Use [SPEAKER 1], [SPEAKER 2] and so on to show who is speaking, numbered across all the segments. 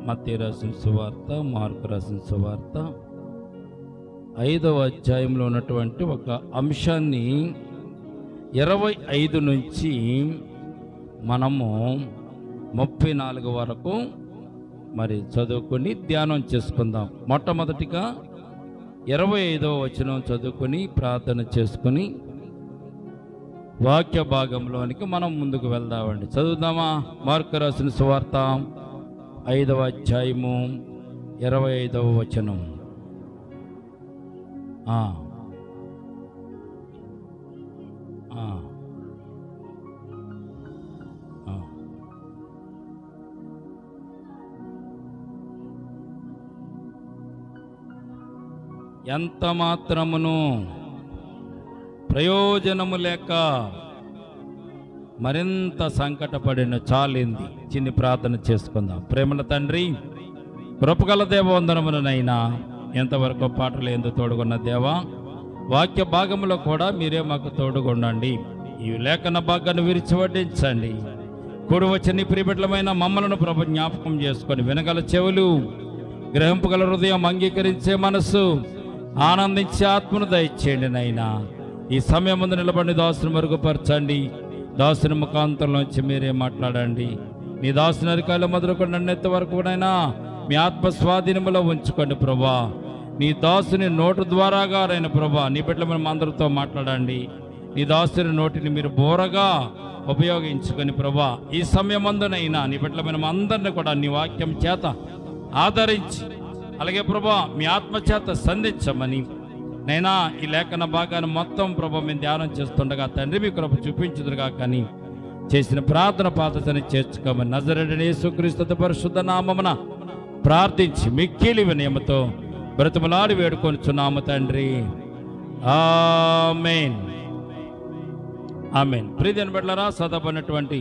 [SPEAKER 1] మత్తయి రాసిన సువార్త, మార్కు రాసిన సువార్త 5వ అధ్యాయంలో ఉన్నటువంటి ఒక అంశాన్ని 25 నుంచి మనము 34 వరకు మరి చదువుకొని ధ్యానం చేసుకుందాం. మొట్టమొదటిగా 25వ వచనం చదువుకొని ప్రార్థన చేసుకుని వాక్య భాగంలోనికి మనం ముందుకు వెళ్దామండి. చదువుదామా? మార్కు రాసిన సువార్త 5వ అధ్యాయము 25వ వచనం. ఎంత మాత్రమును ప్రయోజనము లేక మరింత సంకటపడిన చాలింది. చిన్ని ప్రార్థన చేసుకుందాం. ప్రేమల తండ్రి, కృపగల దేవవందనములనైనా ఎంతవరకు పాటలు ఎందుకు తోడుకున్న దేవా, వాక్య భాగంలో కూడా మీరే మాకు తోడుకొనండి. ఈ లేఖన భాగాన్ని విరిచి వడ్డించండి. కూడి వచ్చని ప్రియబిడ్డలమైన మమ్మలను ప్రభు జ్ఞాపకం చేసుకొని వినగల చెవులు, గ్రహింపగల హృదయం, అంగీకరించే మనస్సు, ఆనందించే ఆత్మను దయచేయండి. నైనా ఈ సమయం ముందు నిలబడి దాసుని మరుగుపరచండి. దాసుని ముఖాంతంలోంచి మీరే మాట్లాడండి. నీ దాసుని అరికాయలు మొదలుకొని నన్నెత్త వరకు నైనా మీ ఆత్మ స్వాధీనములో ఉంచుకోండి ప్రభా. నీ దాసుని నోటు ద్వారాగా అయిన ప్రభా, నీ బిడ్డల మనం అందరితో మాట్లాడండి. నీ దాసుని నోటిని మీరు బోరగా ఉపయోగించుకొని ప్రభా, ఈ సమయం అందునైనా నీ బిడ్డల మనం అందరినీ కూడా నీ వాక్యం చేత ఆదరించి, అలాగే ప్రభా మీ ఆత్మ చేత సంధించమని నైనా ఈ లేఖన భాగాన్ని మొత్తం ప్రభా మేము ధ్యానం చేస్తుండగా తండ్రి మీ కృప చూపించుదురుగా. కానీ చేసిన ప్రార్థన పాత్రని చేర్చుకోమని నజరేయుడైన యేసుక్రీస్తు పరిశుద్ధ నామమున ప్రార్థించి మిక్కిలి వినయముతో బ్రతిమలాడి వేడుకొనుచున్నాము తండ్రి. ఆమేన్, ఆమేన్. ప్రియమైన బిడ్డలారా, చదవబడినటువంటి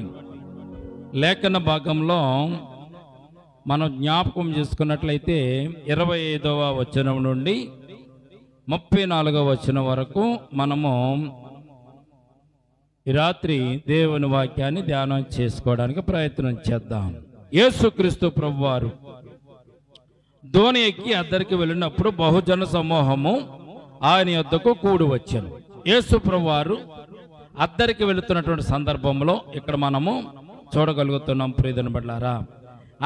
[SPEAKER 1] లేఖన భాగంలో మనం జ్ఞాపకం చేసుకున్నట్లయితే 25వ వచనం నుండి 34వ వచనం వరకు మనము ఈ రాత్రి దేవుని వాక్యాన్ని ధ్యానం చేసుకోవడానికి ప్రయత్నం చేద్దాం. యేసుక్రీస్తు ప్రభువారు దోణి ఎక్కి అద్దరికి వెళ్ళినప్పుడు బహుజన సమూహము ఆయన యొద్దకు కూడి వచ్చాను. యేసు ప్రభువారు అద్దరికి వెళుతున్నటువంటి సందర్భంలో ఇక్కడ మనము చూడగలుగుతున్నాం. ప్రియమైన బిడ్డలారా,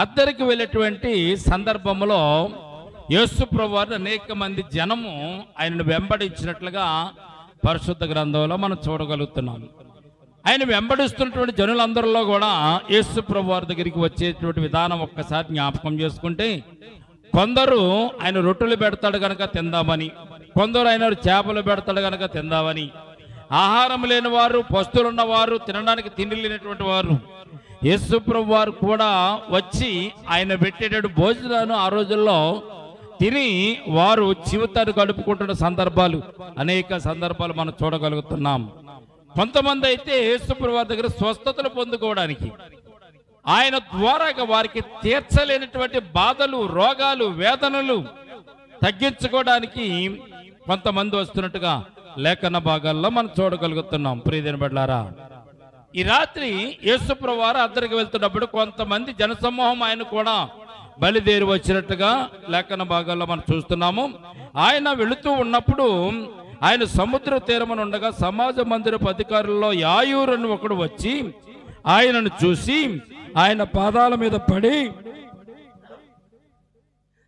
[SPEAKER 1] అద్దరికి వెళ్ళేటువంటి సందర్భంలో యేసు ప్రభువారు అనేక మంది జనము ఆయనను వెంబడించినట్లుగా పరిశుద్ధ గ్రంథంలో మనం చూడగలుగుతున్నాం. ఆయన వెంబడిస్తున్నటువంటి జనులందరిలో కూడా యేసు ప్రభువారి దగ్గరికి వచ్చేటువంటి విధానం ఒక్కసారి జ్ఞాపకం చేసుకుంటే, కొందరు ఆయన రొట్టెలు పెడతాడు కనుక తిందామని, కొందరు ఆయన చేపలు పెడతాడు కనుక తిందామని, ఆహారం లేని వారు, పస్తులున్నవారు, తినడానికి తిండి లేనటువంటి వారు యేసు ప్రభువారు కూడా వచ్చి ఆయన పెట్టేటటువంటి భోజనాలను ఆ రోజుల్లో తిని వారు జీవితాన్ని గడుపుకుంటున్న సందర్భాలు, అనేక సందర్భాలు మనం చూడగలుగుతున్నాం. కొంతమంది అయితే యేసు ప్రభువారి దగ్గర స్వస్థతలు పొందుకోవడానికి, ఆయన ద్వారాగా వారికి తీర్చలేనటువంటి బాధలు, రోగాలు, వేదనలు తగ్గించుకోవడానికి కొంతమంది వస్తున్నట్టుగా లేఖన భాగాల్లో మనం చూడగలుగుతున్నాం. ప్రియమైన బిడ్డలారా, ఈ రాత్రి యేసు ప్రభువారు అద్దరికి వెళ్తున్నప్పుడు కొంతమంది జనసమూహం ఆయన కూడా బయలుదేరి వచ్చినట్టుగా లేఖన భాగాల్లో మనం చూస్తున్నాము. ఆయన వెళుతూ ఉన్నప్పుడు ఆయన సముద్ర తీరమున ఉండగా సమాజ మందిరపు అధికారుల్లో యాయూరు అని ఒకడు వచ్చి ఆయనను చూసి ఆయన పాదాల మీద పడి,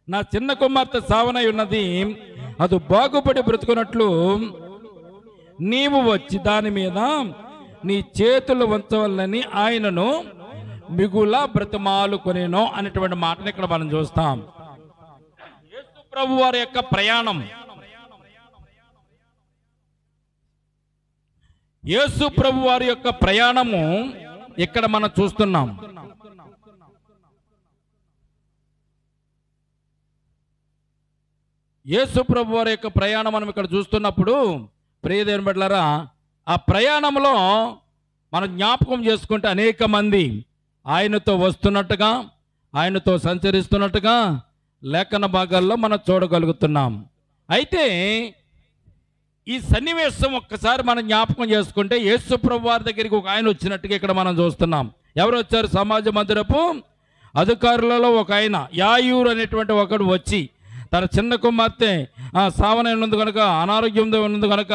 [SPEAKER 1] నా చిన్న కుమార్తె సావనై ఉన్నది, అది బాగుపడి బ్రతుకున్నట్లు నీవు వచ్చి దాని మీద నీ చేతులు ఉంచవలని ఆయనను మిగుల బ్రతిమాలు కొనేనో అనేటువంటి మాటను ఇక్కడ మనం చూస్తాం. యేసు ప్రభు వారి యొక్క ప్రయాణం, యేసు ప్రభు వారి యొక్క ప్రయాణము ఇక్కడ మనం చూస్తున్నాం. యేసు ప్రభు వారి యొక్క ప్రయాణం మనం ఇక్కడ చూస్తున్నప్పుడు ప్రియదేవుని బిడ్డలారా, ఆ ప్రయాణంలో మనం జ్ఞాపకం చేసుకుంటే అనేక మంది ఆయనతో వస్తున్నట్టుగా, ఆయనతో సంచరిస్తున్నట్టుగా లేఖన భాగాల్లో మనం చూడగలుగుతున్నాం. అయితే ఈ సన్నివేశం ఒక్కసారి మనం జ్ఞాపకం చేసుకుంటే యేసు ప్రభు వారి దగ్గరికి ఒక ఆయన వచ్చినట్టుగా ఇక్కడ మనం చూస్తున్నాం. ఎవరు వచ్చారు? సమాజ మందిరపు అధికారులలో ఒక ఆయన యాయూరు అనేటువంటి ఒకడు వచ్చి తన చిన్న కుమార్తె సావన ఉన్నది కనుక, అనారోగ్యంతో ఉన్నది కనుక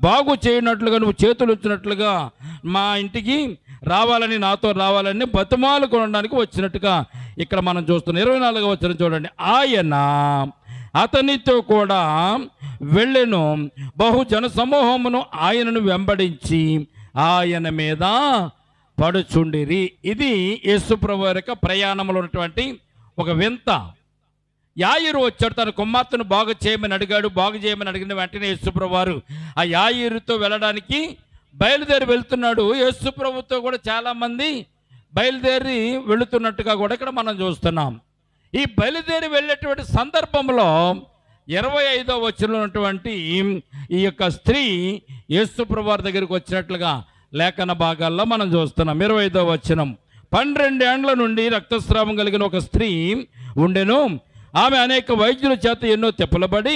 [SPEAKER 1] బాగు చేయనట్లుగా, నువ్వు చేతులు ఉంచినట్లుగా మా ఇంటికి రావాలని, నాతో రావాలని బతిమాలు కొనడానికి వచ్చినట్టుగా ఇక్కడ మనం చూస్తున్నాం. 24వ వచనం చూడండి. ఆయన అతనితో కూడా వెళ్ళెను, బహు జన సమూహమును ఆయనను వెంబడించి ఆయన మీద పడుచుండిరి. ఇది యేసుప్రభు యొక్క ప్రయాణంలో ఉన్నటువంటి ఒక వింత. యాయిరు వచ్చాడు, తన కుమార్తెను బాగు చేయమని అడిగాడు. బాగు చేయమని అడిగిన వెంటనే యేసుప్రభు వారు ఆ యాయిరుతో వెళ్ళడానికి బయలుదేరి వెళ్తున్నాడు. యేసుప్రభుతో కూడా చాలామంది బయలుదేరి వెళుతున్నట్టుగా కూడా ఇక్కడ మనం చూస్తున్నాం. ఈ బయలుదేరి వెళ్ళేటువంటి సందర్భంలో 25వ వచనంలో ఉన్నటువంటి ఈ యొక్క స్త్రీ యేసుప్రభు వారి దగ్గరికి వచ్చినట్లుగా లేఖన భాగాల్లో మనం చూస్తున్నాం. 25వ వచనం. 12 ఏండ్ల నుండి రక్తస్రావం కలిగిన ఒక స్త్రీ ఉండెను. ఆమె అనేక వైద్యుల చేత ఎన్నో తిప్పలబడి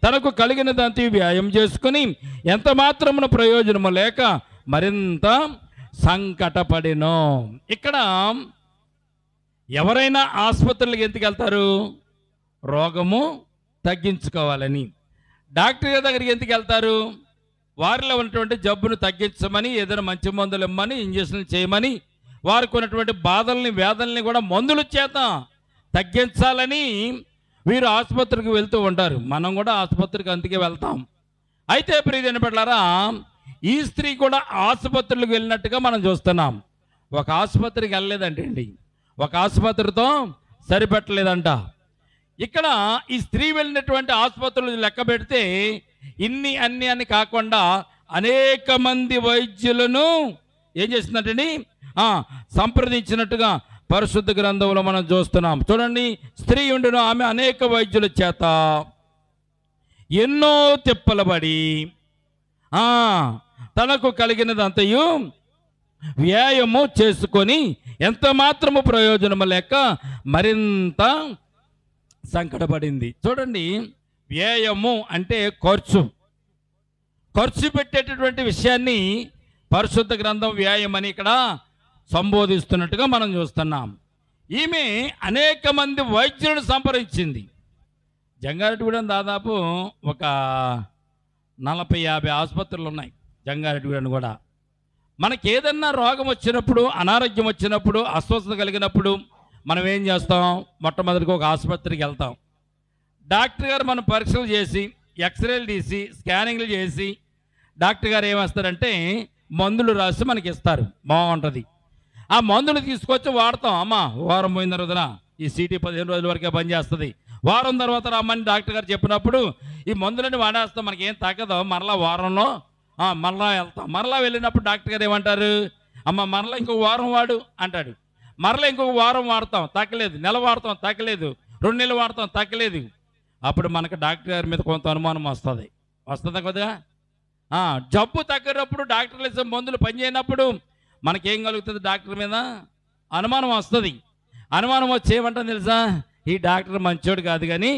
[SPEAKER 1] తనకు కలిగిన దాంతో వ్యాయామం చేసుకుని ఎంత మాత్రమున ప్రయోజనము లేక మరింత సంకటపడినో. ఇక్కడ ఎవరైనా ఆసుపత్రులకు ఎందుకు వెళ్తారు? రోగము తగ్గించుకోవాలని. డాక్టర్ దగ్గరికి ఎందుకు వెళ్తారు? వారిలో ఉన్నటువంటి జబ్బును తగ్గించమని, ఏదైనా మంచి మందులు ఇమ్మని, ఇంజక్షన్లు చేయమని, వారికి ఉన్నటువంటి బాధల్ని, వేదనల్ని కూడా మందుల చేత తగ్గించాలని వీరు ఆసుపత్రికి వెళ్తూ ఉంటారు. మనం కూడా ఆసుపత్రికి అందుకే వెళ్తాం. అయితే ప్రియమైన బిడ్డలారా, ఈ స్త్రీ కూడా ఆసుపత్రులకు వెళ్ళినట్టుగా మనం చూస్తున్నాం. ఒక ఆసుపత్రికి వెళ్ళలేదంటండి, ఒక ఆసుపత్రితో సరిపెట్టలేదంట. ఇక్కడ ఈ స్త్రీ వెళ్ళినటువంటి ఆసుపత్రులు లెక్క పెడితే ఇన్ని అన్ని అని కాకుండా అనేక మంది వైద్యులను ఏం చేసిందంటండి, సంప్రదించినట్టుగా పరిశుద్ధ గ్రంథంలో మనం చూస్తున్నాం. చూడండి, స్త్రీ ఉండును, ఆమె అనేక వైద్యుల చేత ఎన్నో తిప్పలబడి తనకు కలిగినదంతయు వ్యాయామం చేసుకొని ఎంత మాత్రము ప్రయోజనము లేక మరింత సంకటపడింది. చూడండి, వ్యయము అంటే ఖర్చు పెట్టేటటువంటి విషయాన్ని పరిశుద్ధ గ్రంథం వ్యాయం అని ఇక్కడ సంబోధిస్తున్నట్టుగా మనం చూస్తున్నాం. ఈమె అనేక మంది వైద్యులను సంప్రదించింది. జంగారెడ్డిగూడెం దాదాపు ఒక 40-50 ఆసుపత్రులు ఉన్నాయి. జంగారెడ్డిగూడెం కూడా మనకి ఏదన్నా రోగం వచ్చినప్పుడు, అనారోగ్యం వచ్చినప్పుడు, అస్వస్థత కలిగినప్పుడు మనం ఏం చేస్తాం? మొట్టమొదటిగా ఒక ఆసుపత్రికి వెళ్తాం. డాక్టర్ గారు మనం పరీక్షలు చేసి, ఎక్స్రేలు తీసి, స్కానింగ్లు చేసి, డాక్టర్ గారు ఏమేస్తారంటే మందులు రాసి మనకి ఇస్తారు. బాగుంటుంది. ఆ మందులు తీసుకొచ్చి వాడతాం. అమ్మా వారం పోయిన తర్వాత ఈ సీటీ 15 రోజుల వరకే పనిచేస్తుంది, వారం తర్వాత రమ్మని డాక్టర్ గారు చెప్పినప్పుడు ఈ మందులన్నీ వాడేస్తాం. మనకి ఏం తగ్గదు. మరలా వారంలో మరలా వెళ్తాం. మరలా వెళ్ళినప్పుడు డాక్టర్ గారు ఏమంటారు? అమ్మ మరలా ఇంకొక వారం వాడు అంటాడు. మరలా ఇంకొక వారం వాడతాం, తగ్గలేదు. నెల వాడతాం, తగ్గలేదు. 2 నెలలు వాడతాం, తగ్గలేదు. అప్పుడు మనకు డాక్టర్ గారి మీద కొంత అనుమానం వస్తుంది కదా. జబ్బు తగ్గినప్పుడు, డాక్టర్లు ఇచ్చే మందులు పనిచేయనప్పుడు మనకేం కలుగుతుంది? డాక్టర్ మీద అనుమానం వస్తుంది. అనుమానం వచ్చి ఏమంటాం తెలుసా? ఈ డాక్టర్ మంచోడు కాదు, కానీ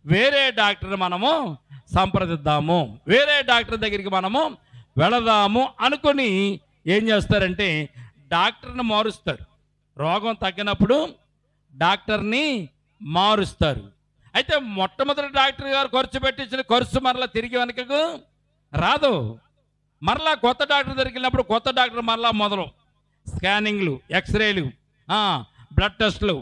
[SPEAKER 1] వేరే డాక్టర్ మనము సంప్రదిద్దాము, వేరే డాక్టర్ దగ్గరికి మనము వెళదాము అనుకొని ఏం చేస్తారంటే డాక్టర్ని మారుస్తారు. రోగం తగ్గినప్పుడు డాక్టర్ని మారుస్తారు. అయితే మొట్టమొదటి డాక్టర్ గారు ఖర్చు పెట్టించిన ఖర్చు మరలా తిరిగి వెనకకు రాదు. మరలా కొత్త డాక్టర్ దగ్గరికి వెళ్ళినప్పుడు కొత్త డాక్టర్ మరలా మొదలు స్కానింగ్లు, ఎక్స్రేలు, బ్లడ్ టెస్టులు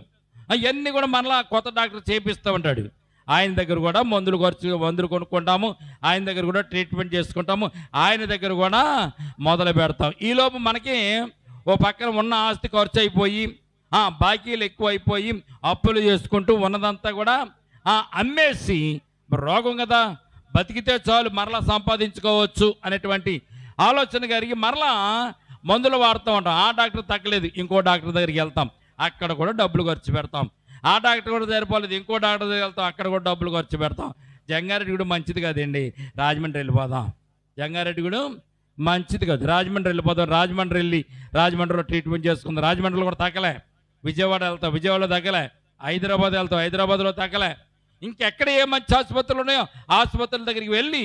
[SPEAKER 1] అవన్నీ కూడా మరలా కొత్త డాక్టర్ చేపిస్తూ ఉంటాడు. ఆయన దగ్గర కూడా మందులు కొనుక్కుంటాము, ఆయన దగ్గర కూడా ట్రీట్మెంట్ చేసుకుంటాము, ఆయన దగ్గర కూడా మొదలు పెడతాం. ఈలోపు మనకి ఓ పక్కన ఉన్న ఆస్తి ఖర్చు అయిపోయి, బాకీలు ఎక్కువ అయిపోయి, అప్పులు చేసుకుంటూ ఉన్నదంతా కూడా అమ్మేసి, రోగం కదా బతికితే చాలు మరలా సంపాదించుకోవచ్చు అనేటువంటి ఆలోచన కలిగి మరలా మందులు వాడుతూ ఉంటాం. ఆ డాక్టర్ తగ్గలేదు, ఇంకో డాక్టర్ దగ్గరికి వెళ్తాం, అక్కడ కూడా డబ్బులు ఖర్చు పెడతాం. ఆ డాక్టర్ కూడా సరిపోలేదు, ఇంకో డాక్టర్ దగ్గరికి వెళ్తాం, అక్కడ కూడా డబ్బులు ఖర్చు పెడతాం. జంగారెడ్డిగూడెం మంచిది కదండి, రాజమండ్రి వెళ్ళిపోదాం. జంగారెడ్డిగూడెం మంచిది కాదు, రాజమండ్రి వెళ్ళిపోదాం. రాజమండ్రి వెళ్ళి రాజమండ్రిలో ట్రీట్మెంట్ చేసుకుందాం. రాజమండ్రిలో కూడా తగ్గలే. విజయవాడ వెళ్తాం, విజయవాడలో తగ్గలే. హైదరాబాద్ వెళ్తాం, హైదరాబాద్లో తగ్గలే. ఇంకెక్కడ ఏ మంచి ఆసుపత్రులు ఉన్నాయో ఆసుపత్రుల దగ్గరికి వెళ్ళి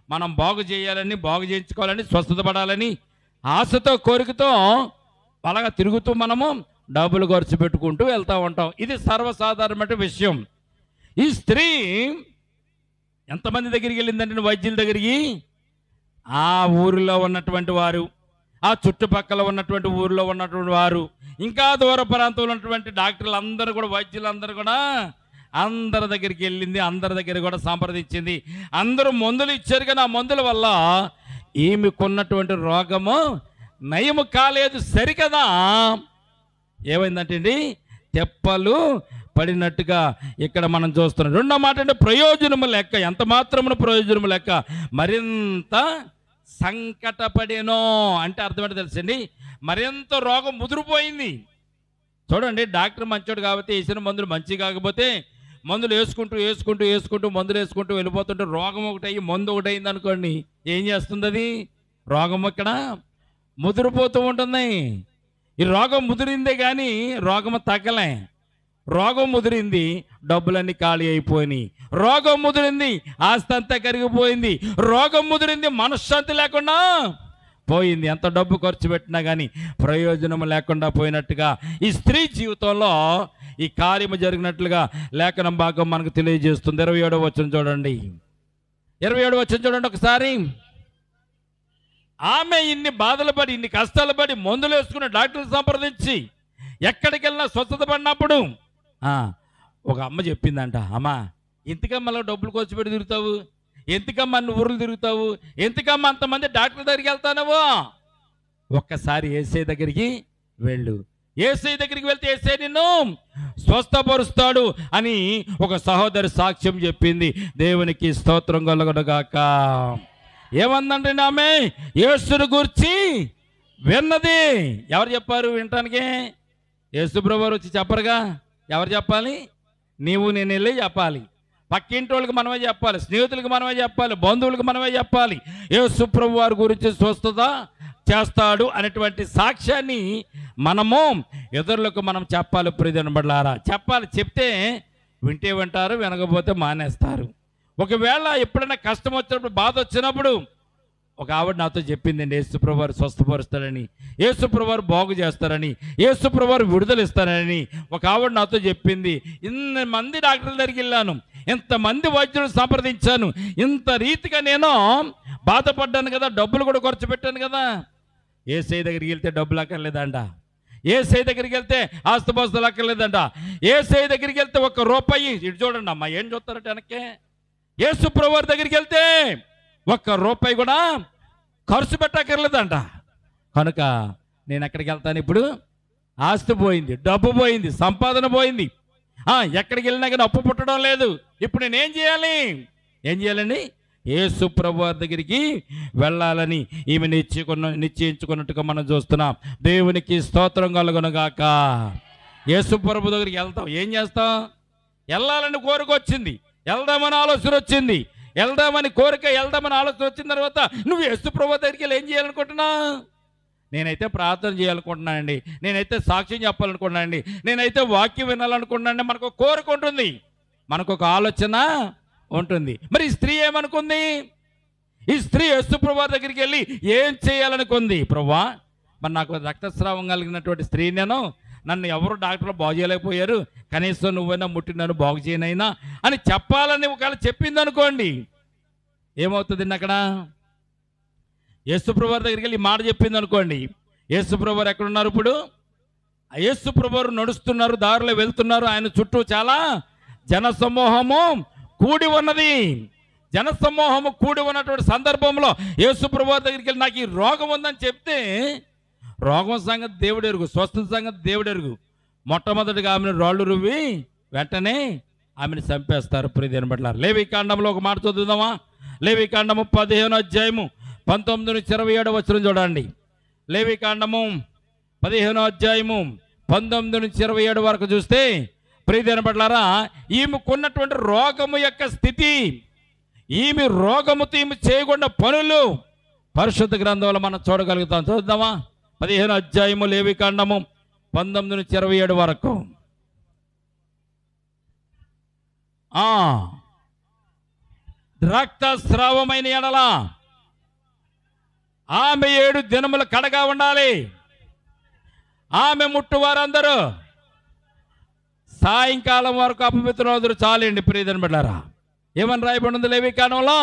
[SPEAKER 1] మనం బాగు చేయాలని, బాగు చేయించుకోవాలని, స్వస్థత పడాలని ఆశతో, కోరికతో అలాగా తిరుగుతూ మనము డబ్బులు ఖర్చు పెట్టుకుంటూ వెళ్తూ ఉంటాం. ఇది సర్వసాధారణమైన విషయం. ఈ స్త్రీ ఎంతమంది దగ్గరికి వెళ్ళిందంటే వైద్యుల దగ్గరికి, ఆ ఊరిలో ఉన్నటువంటి వారు, ఆ చుట్టుపక్కల ఉన్నటువంటి ఊరిలో ఉన్నటువంటి వారు, ఇంకా దూర ప్రాంతంలో ఉన్నటువంటి డాక్టర్లు అందరూ కూడా, వైద్యులందరూ కూడా అందరి దగ్గరికి వెళ్ళింది. అందరి దగ్గర కూడా సంప్రదించింది. అందరూ మందులు ఇచ్చారు, కానీ ఆ మందుల వల్ల ఈమెకున్నటువంటి రోగము నయము కాలేదు. సరికదా ఏమైందంటే అండి, తెప్పలు పడినట్టుగా ఇక్కడ మనం చూస్తున్నాం. రెండో మాట అంటే ప్రయోజనము లెక్క, ఎంత మాత్రమున ప్రయోజనము లెక్క మరింత సంకటపడేనో అంటే అర్థం ఏంటో తెలుసండి, మరింత రోగం ముదిరిపోయింది. చూడండి, డాక్టర్ మంచోడు కాబట్టి వేసిన మందులు మంచి కాకపోతే మందులు వేసుకుంటూ మందులు వేసుకుంటూ వెళ్ళిపోతుంటే రోగం ఒకటి అయ్యి మందు ఒకటి అయింది అనుకోండి, ఏం చేస్తుంది అది? రోగం ఇక్కడ ముదిరిపోతూ ఉంటుంది. ఈ రోగం ముదిరిందే కానీ రోగం తగ్గలే. రోగం ముదిరింది, డబ్బులన్నీ ఖాళీ అయిపోయినాయి. రోగం ముదిరింది, ఆస్తి అంతా కరిగిపోయింది. రోగం ముదిరింది, మనశ్శాంతి లేకుండా పోయింది. ఎంత డబ్బు ఖర్చు పెట్టినా కానీ ప్రయోజనం లేకుండా పోయినట్టుగా ఈ స్త్రీ జీవితంలో ఈ కార్యము జరిగినట్లుగా లేఖనం భాగం మనకు తెలియజేస్తుంది. 27వ వచనం చూడండి. 27వ వచనం చూడండి ఒకసారి. ఆమె ఇన్ని బాధలు పడి, ఇన్ని కష్టాలు పడి, మందులు వేసుకుని డాక్టర్లు సంప్రదించి ఎక్కడికి వెళ్ళినా స్వస్థత పడినప్పుడు ఒక అమ్మ చెప్పిందంట, అమ్మా ఎంతకమ్మా డబ్బులు ఖర్చు పెట్టి తిరుగుతావు, ఎంతకమ్మా అన్ని ఊర్లు తిరుగుతావు, ఎంతకమ్మా అంతమంది డాక్టర్ దగ్గరికి వెళ్తానవో, ఒక్కసారి యేసయ్య దగ్గరికి వెళ్ళు. యేసయ్య దగ్గరికి వెళ్తే యేసయ్య నిన్ను స్వస్థపరుస్తాడు అని ఒక సహోదరి సాక్ష్యం చెప్పింది. దేవునికి స్తోత్రం కలుగునుగాక. ఏమందంటే ఆమె యేసుని గురించి విన్నది. ఎవరు చెప్పారు వినటానికి? యేసు ప్రభువు వచ్చి చెప్పరుగా. ఎవరు చెప్పాలి? నీవు నేను వెళ్ళి చెప్పాలి. పక్కింటి వాళ్ళకి మనమే చెప్పాలి, స్నేహితులకు మనమే చెప్పాలి, బంధువులకు మనమే చెప్పాలి. యేసు ప్రభువు వారి గురించి స్వస్థత చేస్తాడు అనేటువంటి సాక్ష్యాన్ని మనము ఇతరులకు మనం చెప్పాలి. ప్రియజనబడ్లారా, చెప్పాలి. చెప్తే వింటే వింటారు, వినకపోతే మానేస్తారు. ఒకవేళ ఎప్పుడైనా కష్టం వచ్చినప్పుడు, బాధ వచ్చినప్పుడు, ఒక ఆవిడ నాతో చెప్పిందండి, యేసుప్రభు వారు స్వస్థపరుస్తారని, యేసుప్రభు వారు బాగు చేస్తారని, యేసుప్రభు వారు విడుదల ఇస్తారని ఒక ఆవిడ నాతో చెప్పింది. ఇంతమంది డాక్టర్ల దగ్గరికి వెళ్ళాను, ఇంతమంది వైద్యులను సంప్రదించాను, ఇంత రీతిగా నేను బాధపడ్డాను కదా, డబ్బులు కూడా ఖర్చు పెట్టాను కదా. యేసయ్య దగ్గరికి వెళ్తే డబ్బులు అక్కర్లేదంట, యేసయ్య దగ్గరికి వెళ్తే ఆస్తుపాస్తులు అక్కర్లేదంట, యేసయ్య దగ్గరికి వెళ్తే ₹1 ఇటు చూడండి అమ్మా, ఏం చూస్తారట వెనక్కే. యేసుప్రభు వారి దగ్గరికి వెళ్తే ₹1 కూడా ఖర్చు పెట్టక్కర్లేదంట. కనుక నేను ఎక్కడికి వెళ్తాను ఇప్పుడు? ఆస్తి పోయింది, డబ్బు పోయింది, సంపాదన పోయింది, ఎక్కడికి వెళ్ళినా కానీ అప్పు పుట్టడం లేదు. ఇప్పుడు నేను ఏం చేయాలండి? యేసు ప్రభు వారి దగ్గరికి వెళ్ళాలని ఈమె నిశ్చయించుకున్నట్టుగా మనం చూస్తున్నాం. దేవునికి స్తోత్రం కలుగునుగాక. యేసు ప్రభు దగ్గరికి వెళ్తాం, ఏం చేస్తాం? వెళ్ళాలని కోరిక వచ్చింది, వెళ్దామని ఆలోచన వచ్చింది, వెళ్దామని కోరిక, వెళ్దామని ఆలోచన వచ్చిన తర్వాత నువ్వు యేసు ప్రభు దగ్గరికి వెళ్ళి ఏం చేయాలనుకుంటున్నా? నేనైతే ప్రార్థన చేయాలనుకుంటున్నానండి, నేనైతే సాక్ష్యం చెప్పాలనుకుంటున్నానండి, నేనైతే వాక్యం వినాలనుకుంటున్నానండి. మనకు ఒక కోరిక ఉంటుంది, మనకు ఒక ఆలోచన ఉంటుంది. మరి ఈ స్త్రీ ఏమనుకుంది? ఈ స్త్రీ యేసు ప్రభు దగ్గరికి వెళ్ళి ఏం చేయాలనుకుంది? ప్రభువా, మరి నాకు రక్తస్రావం కలిగినటువంటి స్త్రీ, నన్ను ఎవరు డాక్టర్లు బాగు చేయలేకపోయారు, కనీసం నువ్వైనా ముట్టి నన్ను బాగు చేయనైనా అని చెప్పాలని ఒకవేళ చెప్పింది అనుకోండి, ఏమవుతుంది అక్కడ? యేసుప్రభు వారి దగ్గరికి వెళ్ళి మాట చెప్పింది అనుకోండి, యేసుప్రభు వారు ఎక్కడున్నారు ఇప్పుడు? యేసుప్రభు వారు నడుస్తున్నారు, దారిలో వెళ్తున్నారు, ఆయన చుట్టూ చాలా జనసమూహము కూడి ఉన్నది. జనసమూహము కూడి ఉన్నటువంటి సందర్భంలో యేసుప్రభు వారి దగ్గరికి వెళ్ళి నాకు ఈ రోగం ఉందని చెప్తే, రోగం సంగతి దేవుడు ఎరుగు, స్వస్థత సంగతి దేవుడు ఎరుగు. మొట్టమొదటిగా ఆమెను రాళ్ళు రువ్వి వెంటనే ఆమెను చంపేస్తారు. ప్రియదేవుని బిడ్డలారా, లేవికాండంలో ఒక మాట చదువుదామా? లేవికాండము 15వ అధ్యాయము 19-27 వచనం చూడండి. లేవికాండము 15వ అధ్యాయము 19-27 వరకు చూస్తే, ప్రియదేవుని బిడ్డలారా, ఈమెకున్నటువంటి రోగము యొక్క స్థితి, ఈమె రోగముతో ఈమె చేయకుండా పనులు పరిశుద్ధ గ్రంథంలో మనం చూడగలుగుతాం. చూద్దామా? 15వ అధ్యాయము లేవికాండము 19-27 వరకు. రక్తస్రావమైన ఎడల ఆమె 7 దినములు కడగా ఉండాలి. ఆమె ముట్టువారందరూ సాయంకాలం వరకు అపవిత్రులు చాలండి. ప్రియదని బిడ్డారా, ఏమని రాయబడి ఉంది లేవికాండంలో?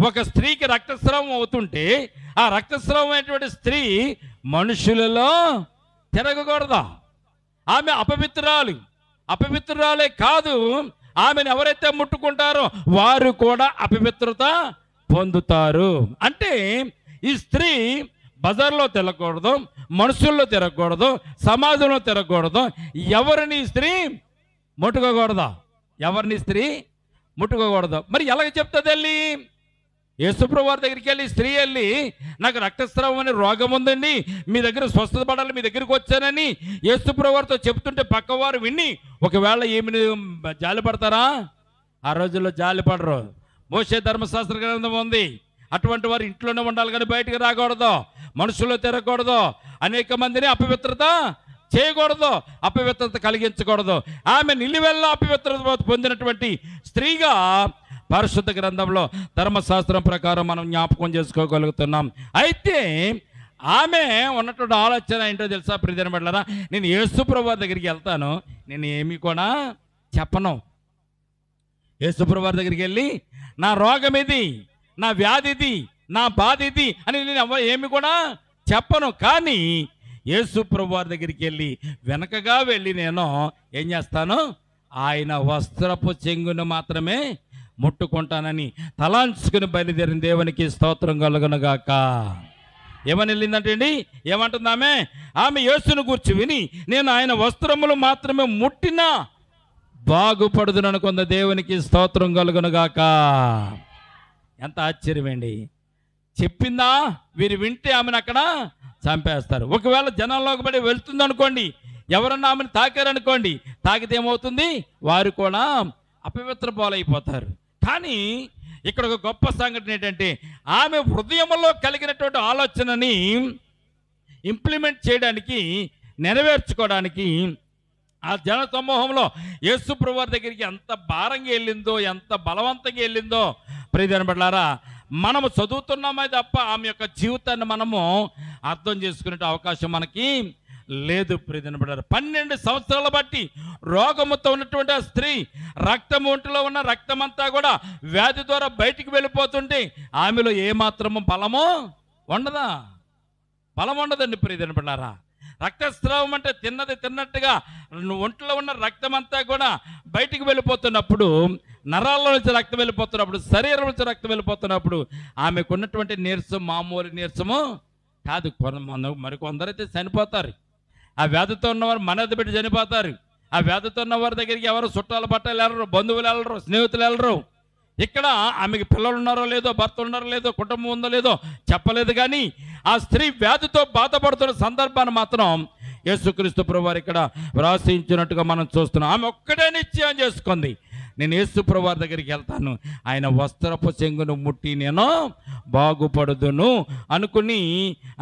[SPEAKER 1] ఒక స్త్రీకి రక్తస్రావం అవుతుంటే ఆ రక్తస్రావం అయినటువంటి స్త్రీ మనుషులలో తిరగకూడదు. ఆమె అపవిత్రురాలే కాదు, ఆమెను ఎవరైతే ముట్టుకుంటారో వారు కూడా అపవిత్రత పొందుతారు. అంటే ఈ స్త్రీ బజార్లో తిరగకూడదు, మనుషుల్లో తిరగకూడదు, సమాజంలో తిరగకూడదు. ఎవరిని స్త్రీ ముట్టుకోకూడదు, మరి ఎలాగ చెప్తుంది? వెళ్ళి యేసుప్రభువు వారి దగ్గరికి వెళ్ళి స్త్రీ వెళ్ళి, నాకు రక్తస్రావం అనే రోగం ఉందండి, మీ దగ్గర స్వస్థత పడాలి, మీ దగ్గరికి వచ్చానని యేసుప్రభువు వారితో చెప్తుంటే పక్కవారు విని ఒకవేళ ఏమి జాలి పడతారా? ఆ రోజుల్లో జాలి పడరు. మోషే ధర్మశాస్త్ర గ్రంథం ఉంది, అటువంటి వారు ఇంట్లోనే ఉండాలి కానీ బయటికి రాకూడదు, మనుషుల్లో తిరగకూడదు, అనేక మందిని అపవిత్రత చేయకూడదు, అపవిత్రత కలిగించకూడదు. ఆమె నిలువెల్లా అపవిత్రత పొందినటువంటి స్త్రీగా పరిశుద్ధ గ్రంథంలో ధర్మశాస్త్రం ప్రకారం మనం జ్ఞాపకం చేసుకోగలుగుతున్నాం. అయితే ఆమె ఉన్నటువంటి ఆలోచన ఏంటో తెలుసా ప్రియమైన బిడ్డలారా? నేను యేసుప్రభువు దగ్గరికి వెళ్తాను, నేను ఏమి కూడా చెప్పను. యేసుప్రభువు వారి దగ్గరికి వెళ్ళి నా రోగం ఇది, నా వ్యాధి ఇది, నా బాధ ఇది అని నేను ఏమి కూడా చెప్పను. కానీ యేసుప్రభువు వారి దగ్గరికి వెళ్ళి వెనకగా వెళ్ళి నేను ఏం చేస్తాను? ఆయన వస్త్రపు చెంగును మాత్రమే ముట్టుకుంటానని తలాంచుకుని బయలుదేరిన దేవునికి స్తోత్రం కలుగునుగాక. ఏమని వెళ్ళిందంటే అండి, ఏమంటుంది ఆమె యేసును గూర్చి విని నేను ఆయన వస్త్రములు మాత్రమే ముట్టినా బాగుపడుదుననుకున్న దేవునికి స్తోత్రం కలుగునుగాక. ఎంత ఆశ్చర్యమండి! చెప్పిందా? వీరు వింటే ఆమెను అక్కడ చంపేస్తారు. ఒకవేళ జనంలోకి పడి వెళ్తుంది అనుకోండి, ఎవరన్నా ఆమెను తాకారనుకోండి, తాకితే ఏమవుతుంది? వారు కూడా అపవిత్ర పాలైపోతారు. కానీ ఇక్కడ ఒక గొప్ప సంఘటన ఏంటంటే, ఆమె హృదయంలో కలిగినటువంటి ఆలోచనని ఇంప్లిమెంట్ చేయడానికి, నెరవేర్చుకోవడానికి ఆ జన సమూహంలో యేసుప్రభువు వారి దగ్గరికి ఎంత భారంగా వెళ్ళిందో, ఎంత బలవంతంగా వెళ్ళిందో ప్రియమైన బిడ్డలారా, మనము చదువుతున్నామే తప్ప ఆమె యొక్క జీవితాన్ని మనము అర్థం చేసుకునే అవకాశం మనకి లేదు. ప్రియమైన బిడ్డలారా, 12 సంవత్సరాల బట్టి రోగముతో ఉన్నటువంటి ఆ స్త్రీ ఒంటిలో ఉన్న రక్తమంతా కూడా వ్యాధి ద్వారా బయటికి వెళ్ళిపోతుంటే ఆమెలో ఏమాత్రము బలం ఉండదండి. ప్రియమైన బిడ్డలారా, రక్తస్రావం అంటే తిన్నట్టుగా ఒంట్లో ఉన్న రక్తమంతా కూడా బయటికి వెళ్ళిపోతున్నప్పుడు, నరాల్లో నుంచి రక్తం వెళ్ళిపోతున్నప్పుడు, శరీరం నుంచి రక్తం వెళ్ళిపోతున్నప్పుడు ఆమెకు ఉన్నటువంటి నీరసం మామూలు నీరసము కాదు. మరికొందరైతే చనిపోతారు. ఆ వ్యాధితో ఉన్నవారు మనది పెట్టి చనిపోతారు. ఆ వ్యాధితో ఉన్నవారి దగ్గరికి ఎవరు చుట్టాల పట్టాలు వెళ్ళరు, బంధువులు వెళ్ళరు, స్నేహితులు వెళ్ళరు. ఇక్కడ ఆమెకి పిల్లలు ఉన్నారో లేదో, భర్త ఉన్నారో లేదో, కుటుంబం ఉందో లేదో చెప్పలేదు. కానీ ఆ స్త్రీ వ్యాధితో బాధపడుతున్న సందర్భాన్ని మాత్రం యేసుక్రీస్తు ప్రభువారు ఇక్కడ వ్రాసించినట్టుగా మనం చూస్తున్నాం. ఆమె ఒక్కడే నిశ్చయం చేసుకుంది, నేను యేసుప్రభువు వారి దగ్గరికి వెళ్తాను, ఆయన వస్త్రపు చెంగును ముట్టి నేను బాగుపడుదును అనుకుని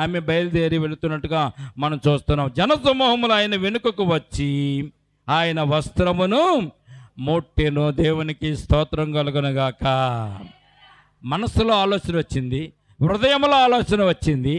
[SPEAKER 1] ఆమె బయలుదేరి వెళుతున్నట్టుగా మనం చూస్తున్నాం. జనసమూహములు ఆయన వెనుకకు వచ్చి ఆయన వస్త్రమును ముట్టెను. దేవునికి స్తోత్రం కలుగునుగాక. మనసులో ఆలోచన వచ్చింది, హృదయంలో ఆలోచన వచ్చింది.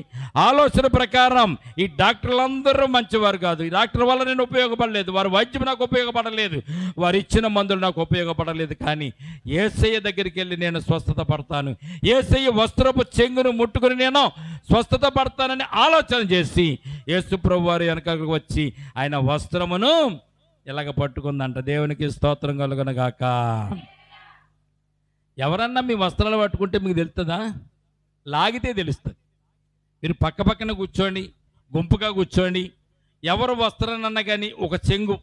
[SPEAKER 1] ఆలోచన ప్రకారం ఈ డాక్టర్లందరూ మంచివారు కాదు, ఈ డాక్టర్ వల్ల నేను ఉపయోగపడలేదు, వారి వైద్యం నాకు ఉపయోగపడలేదు, వారు ఇచ్చిన మందులు నాకు ఉపయోగపడలేదు. కానీ యేసయ్య దగ్గరికి వెళ్ళి నేను స్వస్థత పడతాను, యేసయ్య వస్త్రపు చెంగును ముట్టుకుని నేను స్వస్థత పడతానని ఆలోచన చేసి యేసుప్రభువు వారు వెనకకు వచ్చి ఆయన వస్త్రమును ఇలాగ పట్టుకుందంట. దేవునికి స్తోత్రం కలుగునుగాక. ఎవరన్నా మీ వస్త్రాలు పట్టుకుంటే మీకు తెలుస్తుందా? లాగితే తెలుస్తుంది. మీరు పక్కన కూర్చోండి, గుంపుగా కూర్చోండి, ఎవరు వస్త్రానన్నా కానీ ఒక చెంగు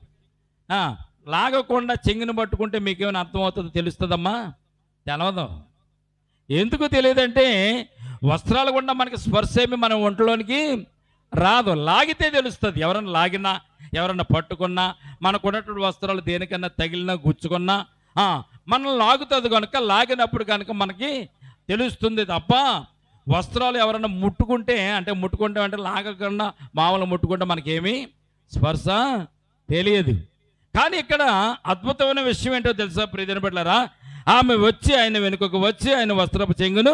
[SPEAKER 1] లాగకుండా చెంగును పట్టుకుంటే మీకేమైనా అర్థమవుతుందో తెలుస్తుందమ్మా? తెలవదు. ఎందుకు తెలియదంటే వస్త్రాలు కూడా మనకి స్పర్శ ఏమి మన ఒంట్లోనికి రాదు, లాగితే తెలుస్తుంది. ఎవరన్నా లాగినా, ఎవరన్నా పట్టుకున్నా, మనకు ఉన్నటువంటి వస్త్రాలు దేనికన్నా తగిలినా గుచ్చుకున్నా మనం లాగుతుంది కనుక, లాగినప్పుడు కనుక మనకి తెలుస్తుంది తప్ప వస్త్రాలు ఎవరన్నా ముట్టుకుంటే అంటే లాగకుండా మామూలు ముట్టుకుంటే మనకేమీ స్పర్శ తెలియదు. కానీ ఇక్కడ అద్భుతమైన విషయం ఏంటో తెలుసా ప్రియమైన బిడ్డలారా? ఆమె వచ్చి ఆయన వెనుకకు వచ్చి ఆయన వస్త్రపు చెంగును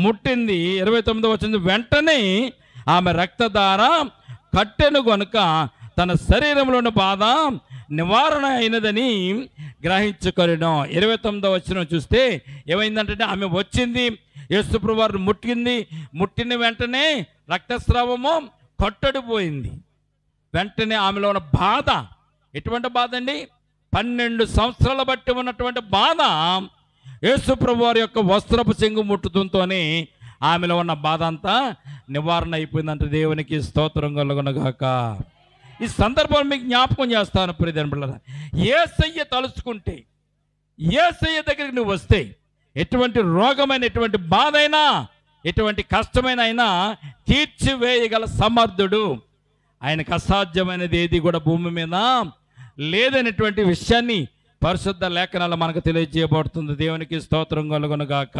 [SPEAKER 1] ముట్టింది. 29వ వచనం, వెంటనే ఆమె రక్తధార కట్టెను గనుక తన శరీరంలోని బాధ నివారణ అయినదని గ్రహించుకొనెను. 29వ వచనం చూస్తే ఏమైందంటే, ఆమె వచ్చింది, యేసుప్రభువు వారిని ముట్టింది. ముట్టిన వెంటనే రక్తస్రావము కట్టడిపోయింది. వెంటనే ఆమెలో ఉన్న బాధ, ఎటువంటి బాధ అండి? 12 సంవత్సరాల బట్టి ఉన్నటువంటి బాధ యేసుప్రభువు వారి యొక్క వస్త్రపు చెంగు ముట్టుతుంటోనే ఆమెలో ఉన్న బాధ అంతా నివారణ అయిపోయిందంటే దేవునికి స్తోత్రం కలుగునుగాక. ఈ సందర్భంలో మీకు జ్ఞాపకం చేస్తాను ప్రియమైన బిడ్డలారా, యేసయ్య తలుచుకుంటే, యేసయ్య దగ్గరికి నువ్వు వస్తే ఎటువంటి రోగమైన, ఎటువంటి బాధ అయినా, ఎటువంటి కష్టమైన అయినా తీర్చివేయగల సమర్థుడు. ఆయనకు అసాధ్యమైనది ఏది కూడా భూమి మీద లేదనేటువంటి విషయాన్ని పరిశుద్ధ లేఖనాలు మనకు తెలియజేయబడుతుంది. దేవునికి స్తోత్రం కలుగునుగాక.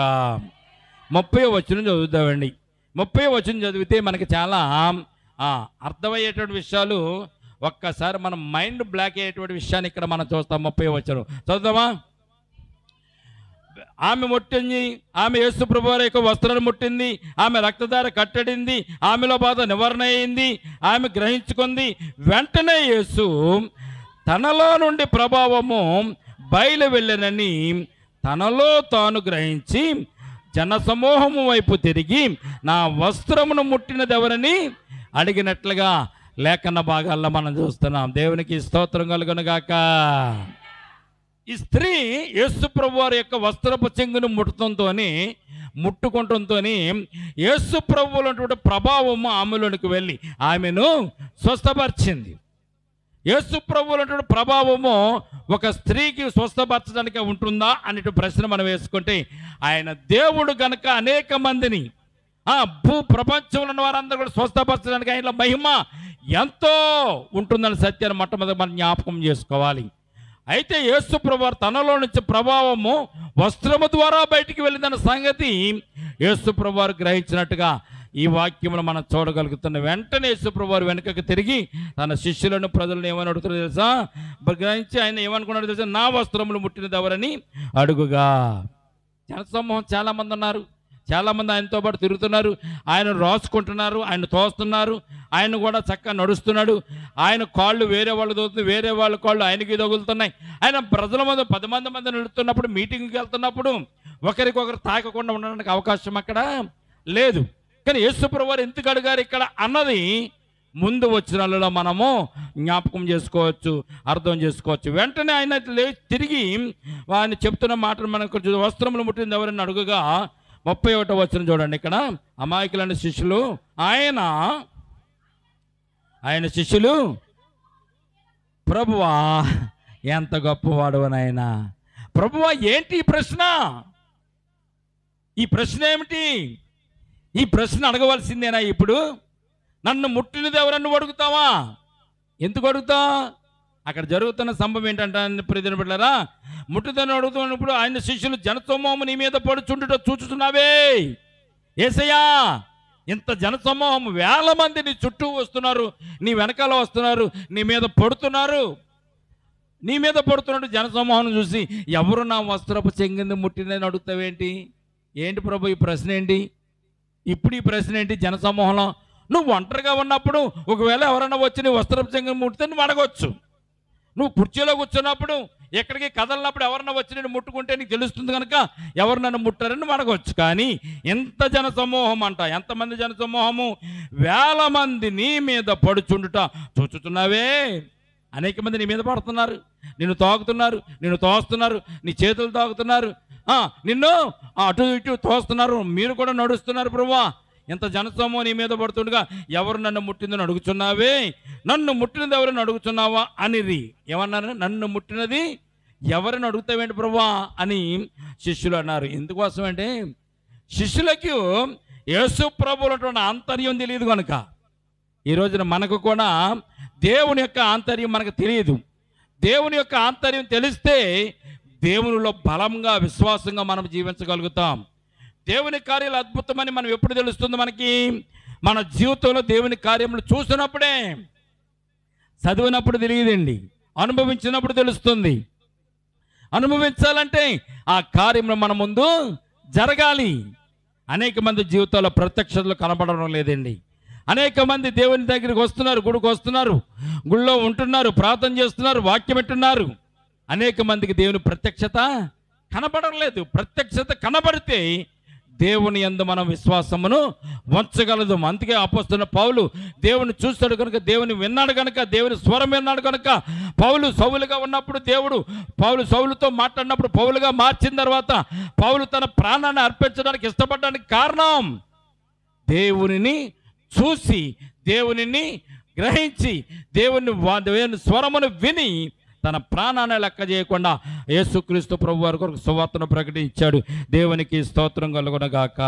[SPEAKER 1] 30వ వచనం చదువుతామండి. 30వ వచనం చదివితే మనకి చాలా అర్థమయ్యేటువంటి విషయాలు, ఒక్కసారి మనం మైండ్ బ్లాక్ అయ్యేటువంటి విషయాన్ని ఇక్కడ మనం చూస్తాం. 30వ వచనం చదువుతామా? ఆమె ముట్టింది, ఆమె యేసుప్రభువు వారి యొక్క వస్త్రాన్ని ముట్టింది, ఆమె రక్తధార కట్టడింది, ఆమెలో బాధ నివారణ అయింది, ఆమె గ్రహించుకుంది. వెంటనే యేసు తనలో నుండి ప్రభావము బయలు వెళ్ళనని తనలో తాను గ్రహించి జనసమూహము వైపు తిరిగి నా వస్త్రమును ముట్టినదెవరని అడిగినట్లుగా లేఖన భాగాల్లో మనం చూస్తున్నాం. దేవునికి స్తోత్రం కలుగునుగాక. ఈ స్త్రీ యేసుప్రభువు వారి యొక్క వస్త్రపు చెంగును ముట్టుకుంటంతో యేసుప్రభువులో ఉన్నటువంటి ప్రభావము ఆమెలోనికి వెళ్ళి ఆమెను స్వస్థపరిచింది. యేసుప్రభువులో ఉన్నటువంటి ప్రభావము ఒక స్త్రీకి స్వస్థపరచడానికి ఉంటుందా అనే ప్రశ్న మనం వేసుకుంటే, ఆయన దేవుడు కనుక అనేక మందిని భూ ప్రపంచంలో ఉన్న వారందరూ కూడా స్వస్థపరచడానికి ఆయన మహిమ ఎంతో ఉంటుందని సత్యాన్ని మొట్టమొదటి మనం జ్ఞాపకం చేసుకోవాలి. అయితే యేసుప్రభువు వారు తనలో నుంచి ప్రభావము వస్త్రము ద్వారా బయటికి వెళ్ళిందన్న సంగతి యేసుప్రభువు వారు గ్రహించినట్టుగా ఈ వాక్యమును మనం చూడగలుగుతున్న. వెంటనే యేసుప్రభువు వారు వెనుకకు తిరిగి తన శిష్యులను, ప్రజలను ఏమని అడుగుతారో తెలుసా? గ్రహించి ఆయన ఏమనుకున్నాడో తెలుసా? నా వస్త్రములు ముట్టినది ఎవరని అడుగుగా. జనసమూహం చాలామంది ఉన్నారు, చాలామంది ఆయనతో పాటు తిరుగుతున్నారు, ఆయన రాసుకుంటున్నారు, ఆయన తోస్తున్నారు, ఆయన కూడా చక్కగా నడుస్తున్నాడు. ఆయన కాళ్ళు వేరే వాళ్ళు తోగుతుంది, వేరే వాళ్ళ కాళ్ళు ఆయనకి తగులుతున్నాయి. ఆయన ప్రజల మంది 10 మంది నడుస్తున్నప్పుడు, మీటింగ్కి వెళ్తున్నప్పుడు ఒకరికొకరు తాకకుండా ఉండడానికి అవకాశం అక్కడ లేదు. కానీ యేసుప్రభువు వారు ఎందుకు అడిగారు ఇక్కడ అన్నది ముందు వచనాలలో మనము జ్ఞాపకం చేసుకోవచ్చు, అర్థం చేసుకోవచ్చు. వెంటనే ఆయన తిరిగి ఆయన చెప్తున్న మాటలు మనకు వస్త్రములు ముట్టింది ఎవరని అడుగుగా 31వ వచనం చూడండి. ఇక్కడ అమాయకులైన శిష్యులు ఆయన శిష్యులు, ప్రభువా ఎంత గొప్పవాడు నాయనా, ప్రభువా ఏంటి ఈ ప్రశ్న? ఈ ప్రశ్న ఏమిటి? ఈ ప్రశ్న అడగవలసిందేనా? ఇప్పుడు నన్ను ముట్టినది ఎవరన్ను అడుగుతావా? ఎందుకు అడుగుతా? అక్కడ జరుగుతున్న సంభవం ఏంటంటే ప్రియమైన బిడ్డలారా, ముట్టుదని అడుగుతున్నప్పుడు ఆయన శిష్యులు జనసమూహము నీ మీద పడుచుండుట చూచుతున్నావే. యేసయ్యా, ఇంత జనసమూహం 1000 మంది నీ చుట్టూ వస్తున్నారు, నీ వెనకాల వస్తున్నారు, నీ మీద పడుతున్నారు. జనసమూహం చూసి ఎవరు నా వస్త్రపు చెంగింది ముట్టిందని అడుగుతావేంటి? ఏంటి ప్రభు ఈ ప్రశ్న ఏంటి? ఇప్పుడు ఈ ప్రశ్న ఏంటి? జనసమూహంలో నువ్వు ఒంటరిగా ఉన్నప్పుడు ఒకవేళ ఎవరైనా వచ్చి నీ వస్త్రపు చెంగుని ముట్టితే నువ్వు అడగవచ్చు. నువ్వు కుర్చీలో కూర్చున్నప్పుడు, ఎక్కడికి కదలినప్పుడు ఎవరన్నా వచ్చి నేను ముట్టుకుంటే నీకు తెలుస్తుంది కనుక ఎవరు నన్ను ముట్టారని నువ్వు అడగవచ్చు. కానీ ఎంత జనసమూహం అంట, ఎంతమంది జనసమూహము? 1000 మంది నీ మీద పడుచుండుట చూచుతున్నావే. అనేక మంది నీ మీద పడుతున్నారు, నిన్ను తాకుతున్నారు, నిన్ను తోస్తున్నారు, నీ చేతులు తాకుతున్నారు, నిన్ను అటు ఇటు తోస్తున్నారు, మీరు కూడా నడుస్తున్నారు. ప్రభువా, ఎంత జనసమూహం నీ మీద పడుతుండగా ఎవరు నన్ను ముట్టిందని అడుగుచున్నావే, నన్ను ముట్టినది ఎవరిని అడుగుతున్నావా అనేది. ఏమన్నారు? నన్ను ముట్టినది ఎవరిని అడుగుతావేంటి ప్రభువా అని శిష్యులు అన్నారు. ఎందుకోసం అంటే శిష్యులకు యేసు ప్రభువులటువంటి ఆంతర్యం తెలియదు కనుక. ఈ రోజున మనకు కూడా దేవుని యొక్క ఆంతర్యం మనకు తెలియదు. దేవుని యొక్క ఆంతర్యం తెలిస్తే దేవునిలో బలంగా, విశ్వాసంగా మనం జీవించగలుగుతాం. దేవుని కార్యాలు అద్భుతమని మనం ఎప్పుడు తెలుస్తుంది? మనకి మన జీవితంలో దేవుని కార్యములు చూసినప్పుడే. చదివినప్పుడు తెలియదండి, అనుభవించినప్పుడు తెలుస్తుంది. అనుభవించాలంటే ఆ కార్యములు మన ముందు జరగాలి. అనేక మంది జీవితాల్లో ప్రత్యక్షతలు కనబడడం లేదండి. అనేక మంది దేవుని దగ్గరికి వస్తున్నారు, గుడికి వస్తున్నారు, గుళ్ళో ఉంటున్నారు, ప్రార్థన చేస్తున్నారు, వాక్యం వింటున్నారు. అనేక మందికి దేవుని ప్రత్యక్షత కనబడలేదు. ప్రత్యక్షత కనబడితే దేవుని యందు మనం విశ్వాసమును వంచగలదు. అందుకే అపోస్తలుడైన పౌలు దేవుని చూస్తాడు కనుక, దేవుని విన్నాడు కనుక, దేవుని స్వరం విన్నాడు కనుక, పౌలు సౌలుగా ఉన్నప్పుడు పౌలు సౌలుతో మాట్లాడినప్పుడు పౌలుగా మార్చిన తర్వాత పౌలు తన ప్రాణాన్ని అర్పించడానికి ఇష్టపడడానికి కారణం దేవునిని చూసి, దేవునిని గ్రహించి, దేవుని స్వరమును విని తన ప్రాణాన్ని లెక్క చేయకుండా యేసుక్రీస్తు ప్రభు వారి కొరకు సువార్తను ప్రకటించాడు. దేవునికి స్తోత్రం కలుగునగాక.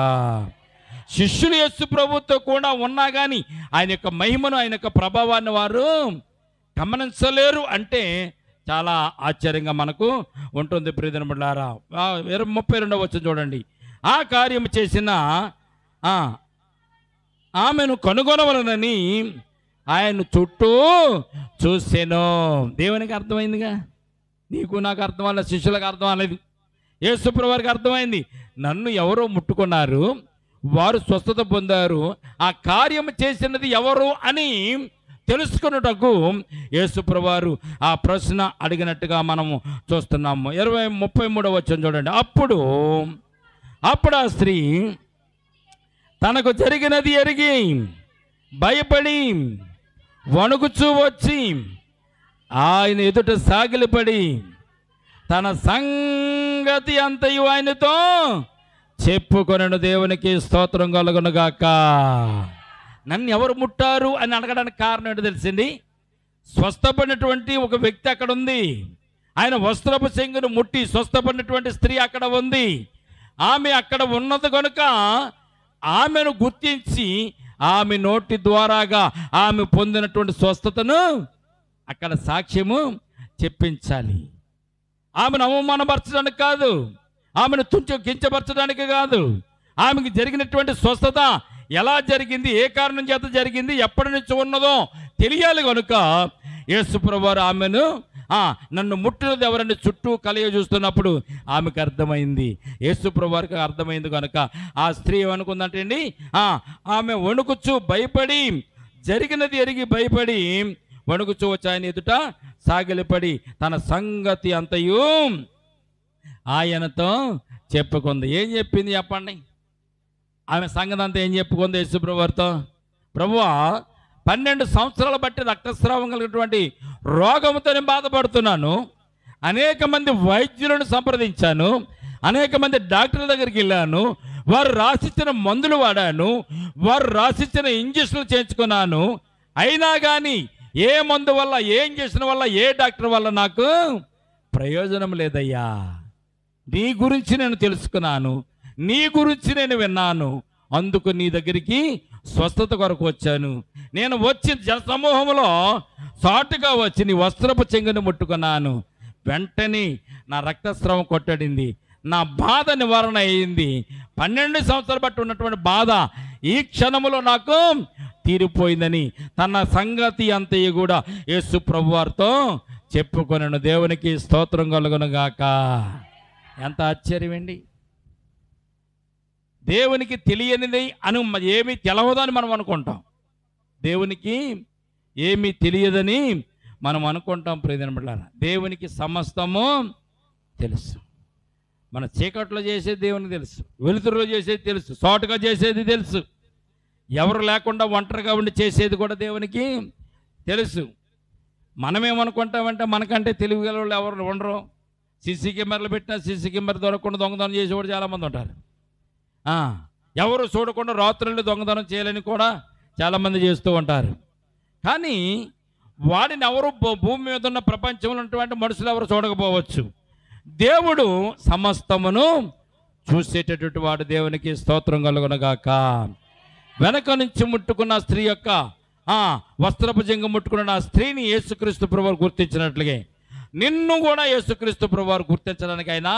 [SPEAKER 1] శిష్యులు యేసు ప్రభుతో కూడా ఉన్నా కానీ ఆయన యొక్క మహిమను, ఆయన యొక్క ప్రభావాన్ని వారు గమనించలేరు అంటే చాలా ఆశ్చర్యంగా మనకు ఉంటుంది. ప్రియమైన బిడ్డలారా, 32వ వచనం చూడండి. ఆ కార్యం చేసిన ఆమెను కనుగొనవలనని ఆయన చుట్టూ చూసెను. దేవునికి అర్థమైందిగా, నీకు నాకు అర్థం అవ్వలేదు, శిష్యులకు అర్థం అవ్వలేదు, యేసుప్రభువు వారికి అర్థమైంది. నన్ను ఎవరో ముట్టుకున్నారు, వారు స్వస్థత పొందారు, ఆ కార్యం చేసినది ఎవరు అని తెలుసుకున్నటకు యేసుప్రభువు వారు ఆ ప్రశ్న అడిగినట్టుగా మనము చూస్తున్నాము. 33వ వచనం చూడండి. అప్పుడు ఆ స్త్రీ తనకు జరిగినది ఎరిగి భయపడి వణుకుచూ వచ్చి ఆయన ఎదుట సాగిలపడి తన సంగతి అంతయు ఆయనతో చెప్పుకొనెను. దేవునికి స్తోత్రం కలుగునుగాక. నన్ను ఎవరు ముట్టారు అని అడగడానికి కారణం ఏంటో తెలిసింది. స్వస్థపడినటువంటి ఒక వ్యక్తి అక్కడ ఉంది. ఆయన వస్త్రపు చెంగును ముట్టి స్వస్థపడినటువంటి స్త్రీ అక్కడ ఉంది. ఆమె అక్కడ ఉన్నది కనుక ఆమెను గుర్తించి ఆమె నోటి ద్వారాగా ఆమె పొందినటువంటి స్వస్థతను అక్కడ సాక్ష్యము చెప్పించాలి. ఆమెను అవమానపరచడానికి కాదు, ఆమెను కించపరచడానికి కాదు, ఆమెకు జరిగినటువంటి స్వస్థత ఎలా జరిగింది, ఏ కారణం చేత జరిగింది, ఎప్పటి నుంచి ఉన్నదో తెలియాలి కనుక యేసుప్రభువు వారు ఆమెను నన్ను ముట్టినది ఎవరని చుట్టూ కలియ చూస్తున్నప్పుడు ఆమెకు అర్థమైంది. యేసుప్రభువు వారికి అర్థమైంది కనుక ఆ స్త్రీ ఏమనుకుందంటే అండి, ఆమె వణుకుచు భయపడి, జరిగినది ఎరిగి భయపడి వణుకుచు వచ్చి ఆయన ఎదుట సాగిలపడి తన సంగతి అంతయు ఆయనతో చెప్పుకుంది. ఏం చెప్పింది చెప్పండి? ఆమె సంగతి అంతా ఏం చెప్పుకుంది యేసుప్రభువు వారితో? ప్రభువా, 12 సంవత్సరాలు బట్టి రక్తస్రావం కలిగినటువంటి రోగంతో నేను బాధపడుతున్నాను. అనేక మంది వైద్యులను సంప్రదించాను, అనేక మంది డాక్టర్ల దగ్గరికి వెళ్ళాను, వారు రాసిచ్చిన మందులు వాడాను, వారు రాసిచ్చిన ఇంజక్షన్లు చేయించుకున్నాను. అయినా కానీ ఏ మందు వల్ల, ఏ ఇంజక్షన్ వల్ల, ఏ డాక్టర్ వల్ల నాకు ప్రయోజనం లేదయ్యా. నీ గురించి నేను తెలుసుకున్నాను, నీ గురించి నేను విన్నాను, అందుకు నీ దగ్గరికి స్వస్థత కొరకు వచ్చాను. నేను వచ్చి జనసమూహంలో సాటుగా వచ్చి నీ వస్త్రపు చెంగుని ముట్టుకున్నాను. వెంటనే నా రక్తస్రావం కొట్టడింది, నా బాధ నివారణ అయింది. 12 సంవత్సరాలు బట్టి ఉన్నటువంటి బాధ ఈ క్షణములో నాకు తీరిపోయిందని తన సంగతి అంతయు కూడా యేసు ప్రభు వారితో చెప్పుకొనెను. దేవునికి స్తోత్రం కలుగునుగాక. ఎంత ఆశ్చర్యమండి! దేవునికి తెలియనిది అని ఏమీ తెలవదని మనం అనుకుంటాం, దేవునికి ఏమీ తెలియదని మనం అనుకుంటాం. ప్రియమైన బిడ్డలారా, దేవునికి సమస్తము తెలుసు. మన చీకట్లో చేసేది దేవునికి తెలుసు, వెలుతురులో చేసేది తెలుసు, సాటుగా చేసేది తెలుసు, ఎవరు లేకుండా ఒంటరిగా ఉండి చేసేది కూడా దేవునికి తెలుసు. మనమేమనుకుంటామంటే మనకంటే తెలివిగల వాళ్ళు ఎవరు ఉండరు. సీసీ కెమెరాలు పెట్టినా సీసీ కెమెరా దొరకకుండా దొంగతనం చేసేవాడు చాలామంది ఉంటారు. ఎవరు చూడకుండా రాత్రులు దొంగతనం చేయాలని కూడా చాలామంది చేస్తూ ఉంటారు. కానీ వాడిని ఎవరు భూమి మీద ఉన్న ప్రపంచంలో ఉన్నటువంటి మనుషులు ఎవరు చూడకపోవచ్చు. దేవుడు సమస్తమును చూసేటటువంటి వాడు. దేవునికి స్తోత్రం కలుగునుగాక. వెనక నుంచి ముట్టుకున్న స్త్రీ యొక్క వస్త్రపు జంగు ముట్టుకున్న ఆ స్త్రీని యేసుక్రీస్తు ప్రభువారు గుర్తించినట్లుగా నిన్ను కూడా యేసుక్రీస్తు ప్రభువారు గుర్తించడానికి ఆయన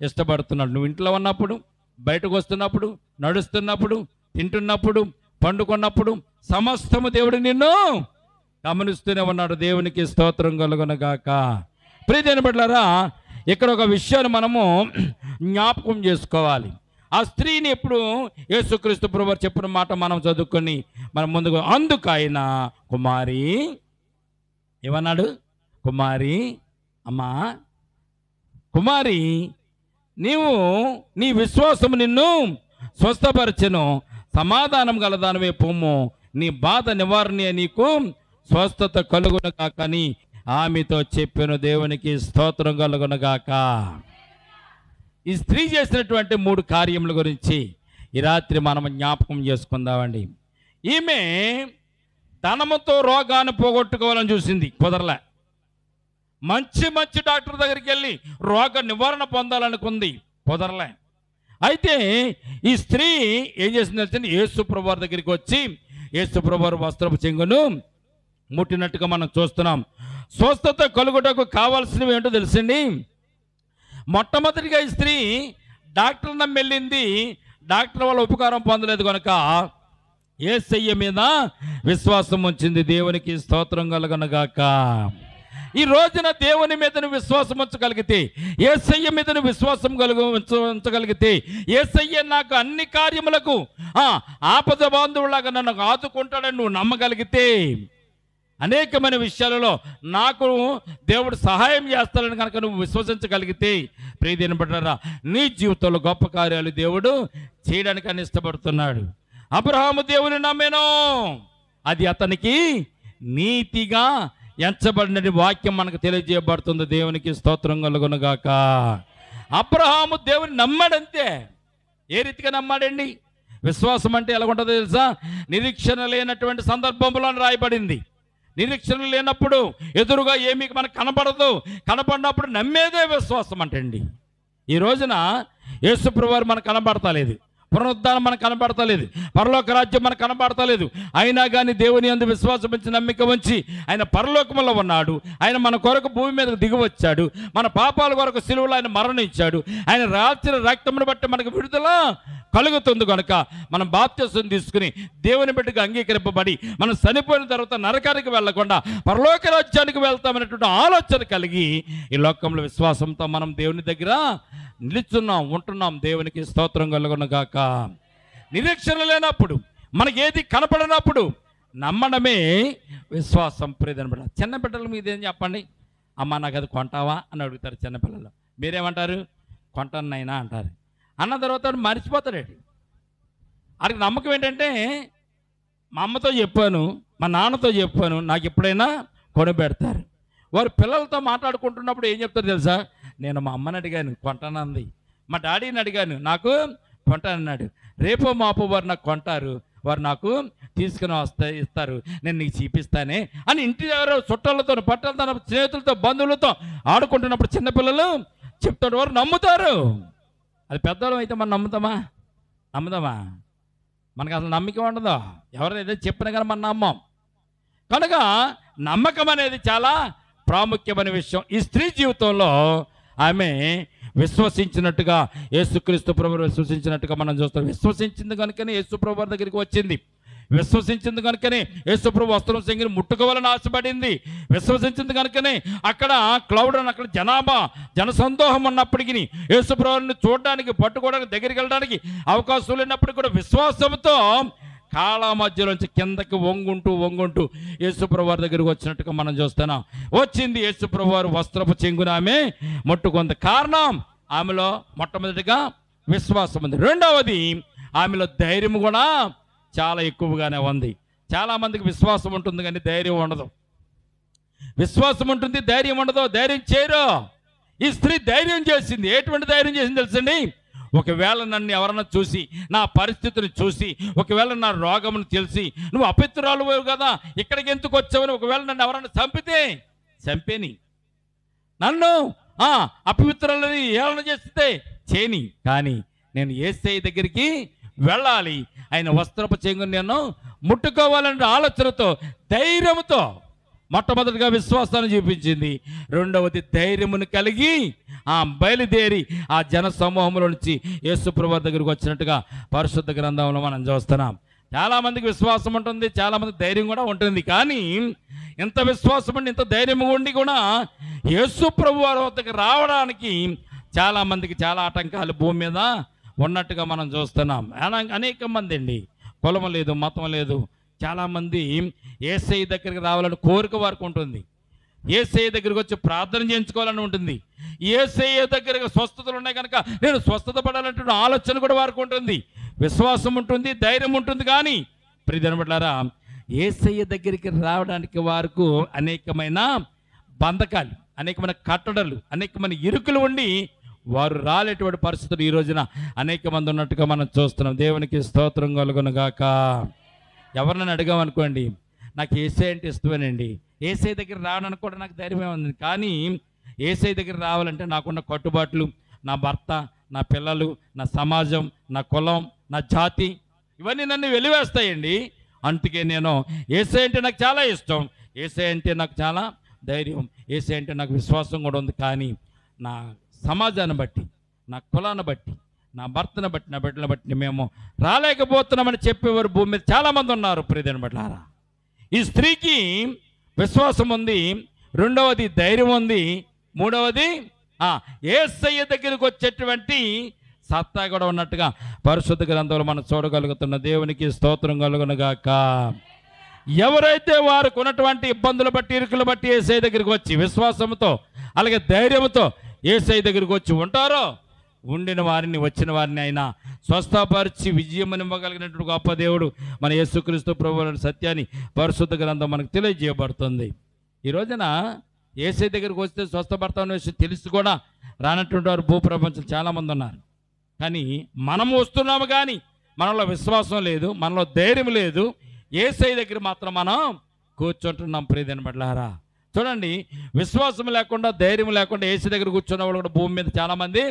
[SPEAKER 1] ఇష్టపడుతున్నాడు. నువ్వు ఇంట్లో ఉన్నప్పుడు, బయటకు వస్తున్నప్పుడు, నడుస్తున్నప్పుడు, తింటున్నప్పుడు, పండుకున్నప్పుడు సమస్తము దేవుడు నిన్ను గమనిస్తూనే ఉన్నాడు. దేవునికి స్తోత్రం కలుగునుగాక. ప్రియమైన బిడ్డలారా, ఇక్కడ ఒక విషయాన్ని మనము జ్ఞాపకం చేసుకోవాలి. ఆ స్త్రీని ఎప్పుడు యేసుక్రీస్తు ప్రభువారు చెప్పిన మాట మనం చదువుకొని మనం ముందుకు, అందుకు ఆయన కుమారి ఏమన్నాడు? కుమారి, అమ్మా కుమారి, నీవు నీ విశ్వాసము నిన్ను స్వస్థపరచెను, సమాధానం గలదానివే పొమ్ము, నీ బాధ నివారణ, నీకు స్వస్థత కలుగునగాకని ఆమెతో చెప్పాను. దేవునికి స్తోత్రం కలుగునగాక. ఈ స్త్రీ చేసినటువంటి 3 కార్యముల గురించి ఈ రాత్రి మనం జ్ఞాపకం చేసుకుందామండి. ఈమె ధనముతో రోగాన్ని పోగొట్టుకోవాలని చూసింది, కుదరలే. మంచి మంచి డాక్టర్ దగ్గరికి వెళ్ళి రోగ నివారణ పొందాలనుకుంది, కుదరలే. అయితే ఈ స్త్రీ ఏం చేసింది? యేసు ప్రభువారి దగ్గరికి వచ్చి యేసు ప్రభువారి వస్త్రపు చెంగును ముట్టినట్టుగా మనం చూస్తున్నాం. స్వస్థత కలుగుటకు కావాల్సినవి ఏంటో తెలుసండి. మొట్టమొదటిగా ఈ స్త్రీ డాక్టర్ నమ్మి వెళ్ళింది, డాక్టర్ వాళ్ళ ఉపకారం పొందలేదు కనుక యేసయ్య మీద విశ్వాసం ఉంచింది. దేవునికి స్తోత్రం కలుగునగాక. ఈ రోజున దేవుని మీద విశ్వాసం ఉంచగలిగితే, యేసయ్య మీద విశ్వాసం ఉంచగలిగితే, యేసయ్య నాకు అన్ని కార్యములకు ఆపద బాంధవులాగా నన్ను ఆదుకుంటాడని నువ్వు నమ్మగలిగితే, అనేకమైన విషయాలలో నాకు దేవుడు సహాయం చేస్తాడని కనుక నువ్వు విశ్వసించగలిగితే, ప్రియదేని బిడ్డలారా, నీ జీవితంలో గొప్ప కార్యాలు దేవుడు చేయడానికి అని ఇష్టపడుతున్నాడు. అబ్రహాము దేవుని నమ్మెను, అది అతనికి నీతిగా ఎంచబడిన వాక్యం మనకు తెలియజేయబడుతుంది. దేవునికి స్తోత్రం కలుగునుగాక. అబ్రహాము దేవుని నమ్మాడంతే. ఏ రీతిగా నమ్మాడండి? విశ్వాసం అంటే ఎలా ఉంటుందో తెలుసా? నిరీక్షణ లేనటువంటి సందర్భంలో రాయబడింది. నిరీక్షణ లేనప్పుడు ఎదురుగా ఏమీ మనకు కనపడదు, కనపడినప్పుడు నమ్మేదే విశ్వాసం అంటండి. ఈ రోజున యేసు ప్రభువారు మనకు కనబడతలేదు, పునరుద్ధానం మనకు కనబడతలేదు, పరలోక రాజ్యం మనకు కనబడతలేదు. అయినా కానీ దేవుని యందు విశ్వాసం ఉంచి నమ్మిక ఉంచి ఆయన పరలోకములో ఉన్నాడు. ఆయన మన కొరకు భూమి మీదకు దిగి వచ్చాడు, మన పాపాల కొరకు సిలువలో ఆయన మరణించాడు. ఆయన రాచిన రక్తమును బట్టి మనకు విడుదల కలుగుతుంది కనుక మనం బాప్తిసం తీసుకుని దేవుని బిడ్డగా అంగీకరింపబడి మనం చనిపోయిన తర్వాత నరకానికి వెళ్లకుండా పరలోక రాజ్యానికి వెళ్తామనేటువంటి ఆలోచన కలిగి ఈ లోకంలో విశ్వాసంతో మనం దేవుని దగ్గర నిలుచున్నాం, ఉంటున్నాం. దేవునికి స్తోత్రం కలుగునుగాక. నిరీక్షణ లేనప్పుడు, మనకి ఏది కనపడినప్పుడు నమ్మడమే విశ్వాసం. ప్రియమైన చిన్న బిడ్డల మీద ఏం చెప్పండి, అమ్మ నాకు అది కొంటావా అని అడుగుతారు చిన్నపిల్లలు. మీరేమంటారు? కొంటానైనా అంటారు. అన్న తర్వాత మర్చిపోతాడు. వాడికి నమ్మకం ఏంటంటే, మా అమ్మతో చెప్పాను, మా నాన్నతో చెప్పాను, నాకు ఎప్పుడైనా కొనిపెడతారు. వారు పిల్లలతో మాట్లాడుకుంటున్నప్పుడు ఏం చెప్తారు తెలుసా? నేను మా అమ్మని అడిగాను, కొంటానంది. మా డాడీని అడిగాను, నాకు కొంటానన్నాడు. రేపో మాపో వారు నాకు కొంటారు, వారు నాకు తీసుకుని ఇస్తారు, నేను నీకు చూపిస్తానే అని ఇంటి దగ్గర చుట్టాలతో, పట్టాలతో, స్నేహితులతో, బంధువులతో ఆడుకుంటున్నప్పుడు చిన్నపిల్లలు చెప్తాడు. వారు నమ్ముతారు. అది పెద్దవాళ్ళం అయితే మనం నమ్ముదామా? మనకు అసలు నమ్మకం ఉండదు. ఎవరైనా ఏదో చెప్పినా కానీ మనం నమ్మం. కనుక నమ్మకం అనేది చాలా ప్రాముఖ్యమైన విషయం. ఈ స్త్రీ జీవితంలో ఆమె విశ్వసించినట్టుగా, యేసుక్రీస్తు ప్రభువు విశ్వసించినట్టుగా మనం చూస్తాం. విశ్వసించింది కనుకనే యేసు ప్రభువు దగ్గరికి వచ్చింది. విశ్వసించింది కనుకనే యేసు ప్రభు వస్త్రం సంగిని ముట్టుకోవాలని ఆశపడింది. విశ్వసించింది కనుకనే అక్కడ క్లౌడ్ అని, అక్కడ జనసందోహం ఉన్నప్పటికీ యేసు ప్రభువుని చూడడానికి, పట్టుకోవడానికి, దగ్గరికి వెళ్ళడానికి అవకాశం లేనప్పటికీ కూడా విశ్వాసంతో కాళ్ళ మధ్యలోంచి కిందకి వంగుంటూ యేసుప్రభు వారి దగ్గరికి వచ్చినట్టుగా మనం చూస్తున్నాం. వచ్చింది యేసుప్రభు వారు వస్త్రపు చెంగున ఆమె ముట్టుకుంది. కారణం, ఆమెలో మొట్టమొదటిగా విశ్వాసం ఉంది. రెండవది, ఆమెలో ధైర్యం కూడా చాలా ఎక్కువగానే ఉంది. చాలామందికి విశ్వాసం ఉంటుంది కానీ ధైర్యం ఉండదు. విశ్వాసం ఉంటుంది, ధైర్యం ఉండదు, ధైర్యం చేయరు. ఈ స్త్రీ ధైర్యం చేసింది. ఎటువంటి ధైర్యం చేసింది తెలుసండి? ఒకవేళ నన్ను ఎవరన్నా చూసి, నా పరిస్థితిని చూసి, ఒకవేళ నా రోగమును తెలిసి, నువ్వు అపవిత్రురాలు కదా, ఇక్కడికి ఎందుకు వచ్చావని ఒకవేళ నన్ను ఎవరన్నా చంపేని, నన్ను అపవిత్రులని ఏళన చేస్తే చేయని, కానీ నేను యేసయ్య దగ్గరికి వెళ్ళాలి, ఆయన వస్త్రపు చెంగుని నేను ముట్టుకోవాలనే ఆలోచనతో, ధైర్యంతో మొట్టమొదటిగా విశ్వాసాన్ని చూపించింది. రెండవది ధైర్యమును కలిగి బయలుదేరి ఆ జన సమూహంలో నుంచి యేసుప్రభు దగ్గరికి వచ్చినట్టుగా పరిశుద్ధ గ్రంథంలో మనం చూస్తున్నాం. చాలామందికి విశ్వాసం ఉంటుంది, చాలామందికి ధైర్యం కూడా ఉంటుంది. కానీ ఇంత విశ్వాసం ఉండి, ఇంత ధైర్యం ఉండి కూడా యేసుప్రభు వారి వద్దకు రావడానికి చాలామందికి చాలా ఆటంకాలు భూమి మీద ఉన్నట్టుగా మనం చూస్తున్నాం. అనేక మంది అండి, కులం లేదు, మతం లేదు, చాలామంది యేసయ్య దగ్గరికి రావాలని కోరిక వారికి ఉంటుంది. యేసయ్య దగ్గరికి వచ్చి ప్రార్థన చేయించుకోవాలని ఉంటుంది. యేసయ్య దగ్గర స్వస్థతలు ఉన్నాయి కనుక నేను స్వస్థత పడాలంటున్న ఆలోచన కూడా వారికి ఉంటుంది. విశ్వాసం ఉంటుంది, ధైర్యం ఉంటుంది. కానీ ప్రియమైన బిడ్డలారా, యేసయ్య దగ్గరికి రావడానికి వారికి అనేకమైన బంధకాలు, అనేకమైన కట్టడలు, అనేకమైన ఇరుకులు ఉండి వారు రాలేటువంటి పరిస్థితులు ఈ రోజున అనేక మంది ఉన్నట్టుగా మనం చూస్తున్నాం. దేవునికి స్తోత్రం కలుగునుగాక. ఎవరినైనా అడిగామనుకోండి, నాకు యేసయ్య అంటే ఇష్టమేనండి, యేసయ్య దగ్గర రావడానికి కూడా నాకు ధైర్యమే ఉంది, కానీ యేసయ్య దగ్గర రావాలంటే నాకున్న కట్టుబాట్లు, నా భర్త, నా పిల్లలు, నా సమాజం, నా కులం, నా జాతి, ఇవన్నీ నన్ను వెలివేస్తాయండి. అందుకే నేను యేసయ్య అంటే నాకు చాలా ఇష్టం, యేసయ్య అంటే నాకు చాలా ధైర్యం, యేసయ్య అంటే నాకు విశ్వాసం కూడా ఉంది. కానీ నా సమాజాన్ని బట్టి, నా కులాన్ని బట్టి, నా భర్తను బట్టి, నా బిడ్డలను బట్టి మేము రాలేకపోతున్నామని చెప్పేవారు భూమి మీద చాలామంది ఉన్నారు. ప్రియమైన బిడ్డలారా, ఈ స్త్రీకి విశ్వాసం ఉంది, రెండవది ధైర్యం ఉంది, మూడవది యేసయ్య దగ్గరికి వచ్చేటువంటి సత్తా కూడా ఉన్నట్టుగా పరిశుద్ధ గ్రంథంలో మనం చూడగలుగుతున్న. దేవునికి స్తోత్రం కలుగునుగాక. ఎవరైతే వారికి ఉన్నటువంటి ఇబ్బందులు బట్టి, ఇరుకులు బట్టి యేసయ్య దగ్గరికి వచ్చి విశ్వాసంతో అలాగే ధైర్యంతో యేసయ్య దగ్గరికి వచ్చి ఉంటారో, ఉండిన వారిని, వచ్చిన వారిని ఆయన స్వస్థపరిచి విజయమనివ్వగలిగినటువంటి గొప్ప దేవుడు మన యేసుక్రీస్తు ప్రభువుల సత్యాన్ని పరిశుద్ధ గ్రంథం మనకు తెలియజేయబడుతుంది. ఈ రోజున యేసయ్య దగ్గరికి వస్తే స్వస్థపడతామనే విషయం తెలిసి కూడా రానటువంటి వారు భూప్రపంచం చాలామంది ఉన్నారు. కానీ మనం వస్తున్నాము, కానీ మనలో విశ్వాసం లేదు, మనలో ధైర్యం లేదు. యేసయ్య దగ్గర మాత్రం మనం కూర్చుంటున్నాం. ప్రియమైన బిడ్డలారా, చూడండి, విశ్వాసం లేకుండా, ధైర్యం లేకుండా యేసయ్య దగ్గర కూర్చున్న వాళ్ళు కూడా భూమి మీద చాలామంది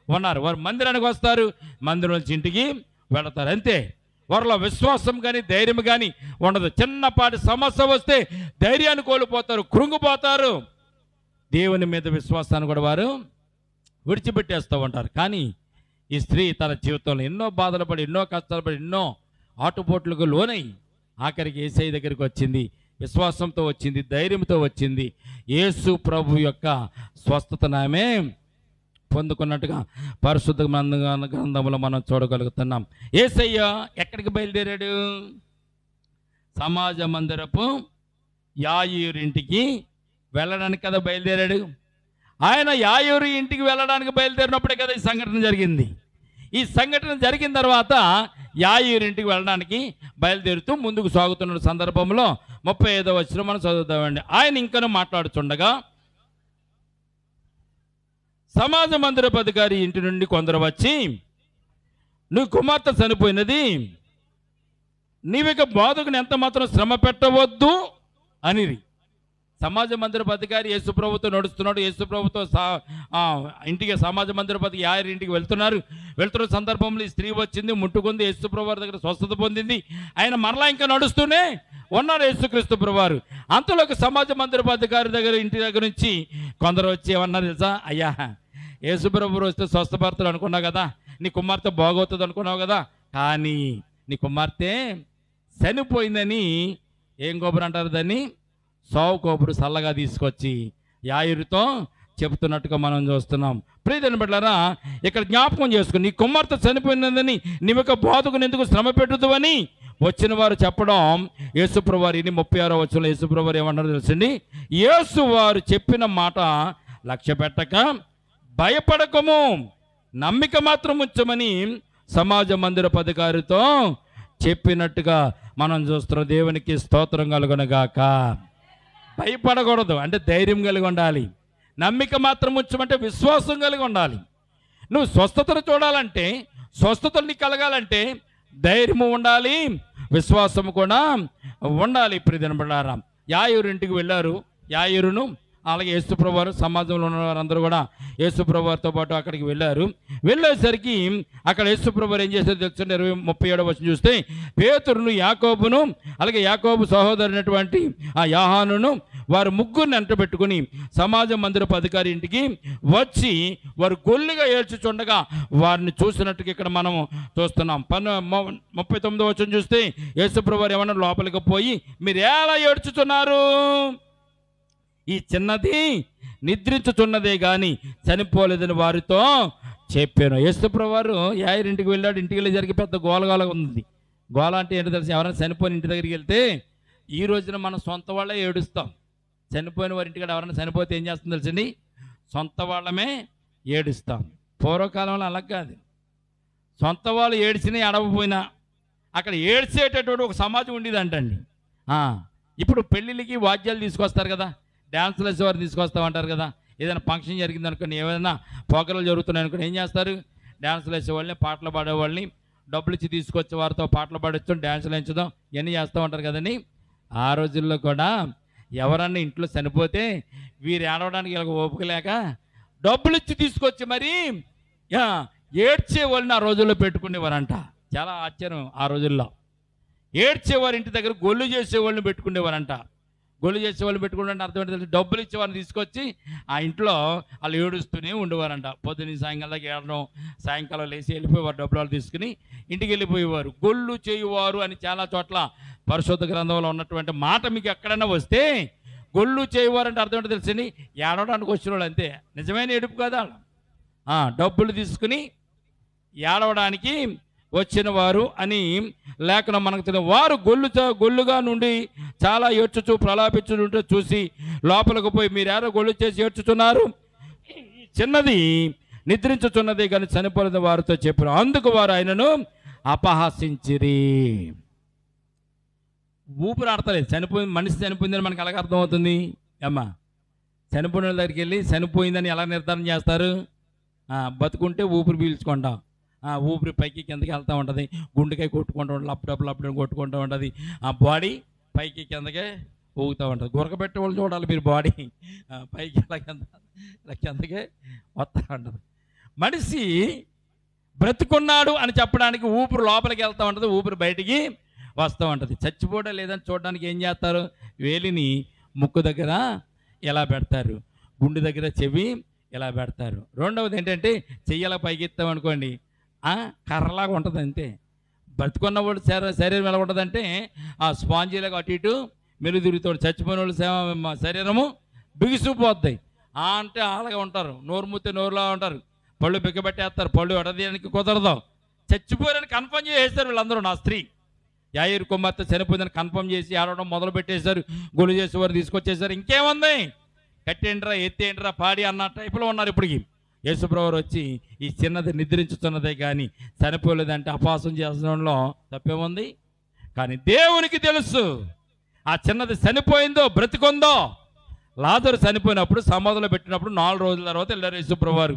[SPEAKER 1] ఉన్నారు. వారు మందిరానికి వస్తారు, మందిరం నుంచి ఇంటికి వెళతారు, అంతే. వారిలో విశ్వాసం కానీ ధైర్యం కానీ ఉండదు. చిన్నపాటి సమస్య వస్తే ధైర్యాన్ని కోల్పోతారు, కృంగిపోతారు. దేవుని మీద విశ్వాసాన్ని కూడా వారు విడిచిపెట్టేస్తూ ఉంటారు. కానీ ఈ స్త్రీ తన జీవితంలో ఎన్నో బాధలు పడి, ఎన్నో కష్టాలు పడి, ఎన్నో ఆటుపోట్లకు లోనై ఆఖరికి యేసయ్య దగ్గరికి వచ్చింది. విశ్వాసంతో వచ్చింది, ధైర్యంతో వచ్చింది. యేసు ప్రభు యొక్క స్వస్థతను ఆమె పొందుకున్నట్టుగా పరిశుద్ధ గ్రంథంలో మనం చూడగలుగుతున్నాం. యేసయ్య ఎక్కడికి బయలుదేరాడు? సమాజ మందిరపు యాయీరు ఇంటికి వెళ్ళడానికి కదా బయలుదేరాడు. ఆయన యాయీరు ఇంటికి వెళ్ళడానికి బయలుదేరినప్పుడే కదా ఈ సంఘటన జరిగింది. ఈ సంఘటన జరిగిన తర్వాత యాయీరు ఇంటికి వెళ్ళడానికి బయలుదేరుతూ ముందుకు సాగుతున్న సందర్భంలో 35వ వచనం మనం చదువుతామండి. ఆయన ఇంకనూ మాట్లాడుతుండగా సమాజ మందిరపు అధికారి ఇంటి నుండి కొందరు వచ్చి, నువ్వు కుమార్తె చనిపోయినది, నీవిక బోధకుని ఎంత మాత్రం శ్రమ పెట్టవద్దు అనిరి. సమాజ మందిరపు అధికారి యేసు ప్రభుతో నడుస్తున్నాడు. యేసు ప్రభుతో ఇంటికి సమాజ మందిరపు యాయీరు ఇంటికి వెళ్తున్న సందర్భంలో ఈ స్త్రీ వచ్చింది, ముట్టుకుంది, యేసు ప్రభు వారి దగ్గర స్వస్థత పొందింది. ఆయన మరలా ఇంకా నడుస్తూనే ఉన్నారు యేసుక్రీస్తు ప్రభు వారు. అంతలోకి సమాజ మందిరపు అధికారి ఇంటి దగ్గర నుంచి కొందరు వచ్చి ఏమన్నారు తెలుసా? అయ్యా, యేసు ప్రభు వస్తే స్వస్థపడతాడు అనుకున్నావు కదా, నీ కుమార్తె బాగవుతుంది అనుకున్నావు కదా, కానీ నీ కుమార్తె చనిపోయిందని ఏం కొబ్బరి అంటారు దాన్ని? సావు కొబ్బరి చల్లగా తీసుకొచ్చి యాయీరుతో చెబుతున్నట్టుగా మనం చూస్తున్నాం. ప్రియమైన బిడ్డలారా, ఇక్కడ జ్ఞాపకం చేసుకుని, నీ కుమార్తె చనిపోయినదని నీవిక బోధకుని ఎందుకు శ్రమ పెట్టుదు అని వచ్చిన వారు చెప్పడం యేసుప్రభు వారు 36వ వచనంలో యేసుప్రభు వారు ఏమన్నారో తెలుసండి? యేసు వారు చెప్పిన మాట లక్ష్య పెట్టక భయపడకము, నమ్మిక మాత్రం ఉంచమని సమాజ మందిరపు అధికారితో చెప్పినట్టుగా మనం చూస్తున్నాం. దేవునికి స్తోత్రం కలుగునుగాక. భయపడకూడదు అంటే ధైర్యం కలిగి ఉండాలి. నమ్మిక మాత్రం ఉంచమంటే విశ్వాసం కలిగి ఉండాలి. నువ్వు స్వస్థతను చూడాలంటే, స్వస్థతలు నీకు కలగాలంటే ధైర్యము ఉండాలి, విశ్వాసము కూడా ఉండాలి. ప్రియమైన బిడ్డలారా, యాయీరు ఇంటికి వెళ్ళారు. యాయీరును అలాగే యేసుప్రభు వారు, సమాజంలో ఉన్న వారందరూ కూడా యేసుప్రభు వారితో పాటు అక్కడికి వెళ్ళారు. వెళ్ళేసరికి అక్కడ యేసుప్రభు వారు ఏం చేశారు తెలుసు? 37వ వచనం చూస్తే, పేతురును, యాకోబును అలాగే యాకోబు సహోదరునటువంటి ఆ యోహానును వారు ముగ్గురిని వెంటబెట్టుకుని సమాజ మందిరపు అధికారి ఇంటికి వచ్చి వారు గొల్లిగా ఏడ్చుచుండగా వారిని చూసినట్టుగా ఇక్కడ మనం చూస్తున్నాం. 39వ వచనం చూస్తే యేసుప్రభు వారు ఏమన్నా లోపలికి పోయి, మీరు ఎలా ఏడ్చుతున్నారు? ఈ చిన్నది నిద్రించుచున్నదే కానీ చనిపోలేదని వారితో చెప్పాను. యేసుప్రభు వారు యాయిరింటికి వెళ్ళాడు. ఇంటికి వెళ్ళి జరిగి పెద్ద గోలగోల ఉంది. గోల అంటే ఏంటో తెలిసి, ఎవరైనా చనిపోయిన ఇంటి దగ్గరికి వెళ్తే ఈ రోజున మనం సొంత వాళ్ళే ఏడుస్తాం. చనిపోయిన వారి ఇంటికాడ ఎవరైనా చనిపోతే ఏం చేస్తుంది తెలిసింది? సొంత వాళ్ళమే ఏడుస్తాం. పూర్వకాలంలో అలా కాదు. సొంత వాళ్ళు ఏడ్చినా ఏడవపోయినా అక్కడ ఏడ్చేటటువంటి ఒక సమాజం ఉండేది అంటండి. ఇప్పుడు పెళ్ళిళ్ళకి వాద్యాలు తీసుకొస్తారు కదా, డ్యాన్సులు వేసేవారు తీసుకొస్తామంటారు కదా. ఏదైనా ఫంక్షన్ జరిగింది అనుకోండి, ఏదైనా ప్రోగ్రాలు జరుగుతున్నాయి అనుకోండి, ఏం చేస్తారు? డ్యాన్సులు వేసేవాళ్ళని, పాటలు పాడేవాళ్ళని డబ్బులు ఇచ్చి తీసుకొచ్చే వారితో పాటలు పాడించడం, డ్యాన్సులు వేయించడం ఇవన్నీ చేస్తూ ఉంటారు కదండి. ఆ రోజుల్లో కూడా ఎవరన్నా ఇంట్లో చనిపోతే వీరు ఏడవడానికి ఇలా ఓపిక లేక డబ్బులు ఇచ్చి తీసుకొచ్చి మరి ఏడ్చేవాళ్ళని ఆ రోజుల్లో పెట్టుకునేవారంట. చాలా ఆశ్చర్యం. ఆ రోజుల్లో ఏడ్చేవారు ఇంటి దగ్గర గొల్లు చేసేవాళ్ళని పెట్టుకునేవారంట. గొల్లు చేసేవాళ్ళు పెట్టుకుంటే అర్థం ఏంటంటే డబ్బులు ఇచ్చేవారిని తీసుకొచ్చి ఆ ఇంట్లో వాళ్ళు ఏడుస్తూనే ఉండేవారంట. పొద్దున్న సాయంకాలం దాకా ఏడడం, సాయంకాలం లేచి వెళ్ళిపోయేవారు. డబ్బులు వాళ్ళు తీసుకుని ఇంటికి వెళ్ళిపోయేవారు. గొల్లు చేయువారు అని చాలా చోట్ల పరిశుద్ధ గ్రంథంలో ఉన్నటువంటి మాట మీకు ఎక్కడైనా వస్తే, గొల్లు చేయువారు అంటే అర్థం ఏంటో తెలుసండి? ఏడవడానికి వచ్చిన వాళ్ళు అంతే. నిజమైన ఏడుపు కదా. డబ్బులు తీసుకుని ఏడవడానికి వచ్చిన వారు అని లేఖనం మనకు తెలియదు. వారు గొల్లుగా నుండి చాలా ఏడ్చుచూ ప్రలాపించుంటే చూసి లోపలికి పోయి, మీరెవరో గొల్లు చేసి ఏడ్చుతున్నారు, చిన్నది నిద్రించుచున్నది కానీ చనిపోయిన వారితో చెప్పారు. అందుకు వారు ఆయనను అపహాసించిరి. ఊపిరి ఆడతలేదు. మనిషి చనిపోయిందని మనకు ఎలాగ అర్థమవుతుంది అమ్మా? చనిపోయిన దగ్గరికి వెళ్ళి చనిపోయిందని ఎలా నిర్ధారణ చేస్తారు? బతుకుంటే ఊపిరి పీల్చుకుంటాం, ఊపిరి పైకి కిందకి వెళ్తూ ఉంటుంది, గుండెకాయ కొట్టుకుంటూ ఉంటుంది, అప్పుడప్పుడు కొట్టుకుంటూ ఉంటుంది, ఆ బాడీ పైకి కిందకే ఊగుతూ ఉంటుంది. గురకబెట్టే వాళ్ళు చూడాలి మీరు, బాడీ పైకి ఇలా కిందకే వస్తూ ఉంటుంది. మనిషి బ్రతుకున్నాడు అని చెప్పడానికి ఊపిరి లోపలికి వెళ్తూ ఉంటుంది, ఊపిరి బయటికి వస్తూ ఉంటుంది. చచ్చిపోవడం లేదని చూడడానికి ఏం చేస్తారు? వేలిని ముక్కు దగ్గర ఎలా పెడతారు, గుండె దగ్గర చెవి ఎలా పెడతారు. రెండవది ఏంటంటే చెయ్యలా పైకి ఎత్తాం అనుకోండి, కర్రలాగా ఉంటుంది అంతే. బ్రతుకున్న వాళ్ళు శరీరం ఎలా ఉంటుందంటే ఆ స్పాంజీలాగా అటు ఇటు మెరుగు తిరుగుతాడు. చచ్చిపోయిన వాళ్ళు శరీరము బిగుసిపోద్ది. అంటే అలాగే ఉంటారు. నోరు మూతే నోరులా ఉంటారు, పళ్ళు బిగ్గబెట్టేస్తారు, పళ్ళు ఎడదీయడానికి కుదరదు. చచ్చిపోయారని కన్ఫర్మ్ చేసేస్తారు వీళ్ళందరూ. నా స్త్రీ యాయిరు కుమార్తె చనిపోయిందని కన్ఫర్మ్ చేసి ఆడవడం మొదలు పెట్టేశారు. గొలు చేసేవారు తీసుకొచ్చేసారు. ఇంకేముంది, కట్టేంట్రా ఎత్తేంట్రా పాడి అన్న టైపులో ఉన్నారు. ఇప్పటికి యేసుప్రభు వచ్చి ఈ చిన్నది నిద్రించుతున్నదే కానీ చనిపోలేదంటే అపహాసం చేసడంలో తప్పేముంది? కానీ దేవునికి తెలుసు ఆ చిన్నది చనిపోయిందో బ్రతికుందో. లాజరు చనిపోయినప్పుడు సమాధిలో పెట్టినప్పుడు 4 రోజుల తర్వాత వెళ్ళారు యేసుప్రభు వారు.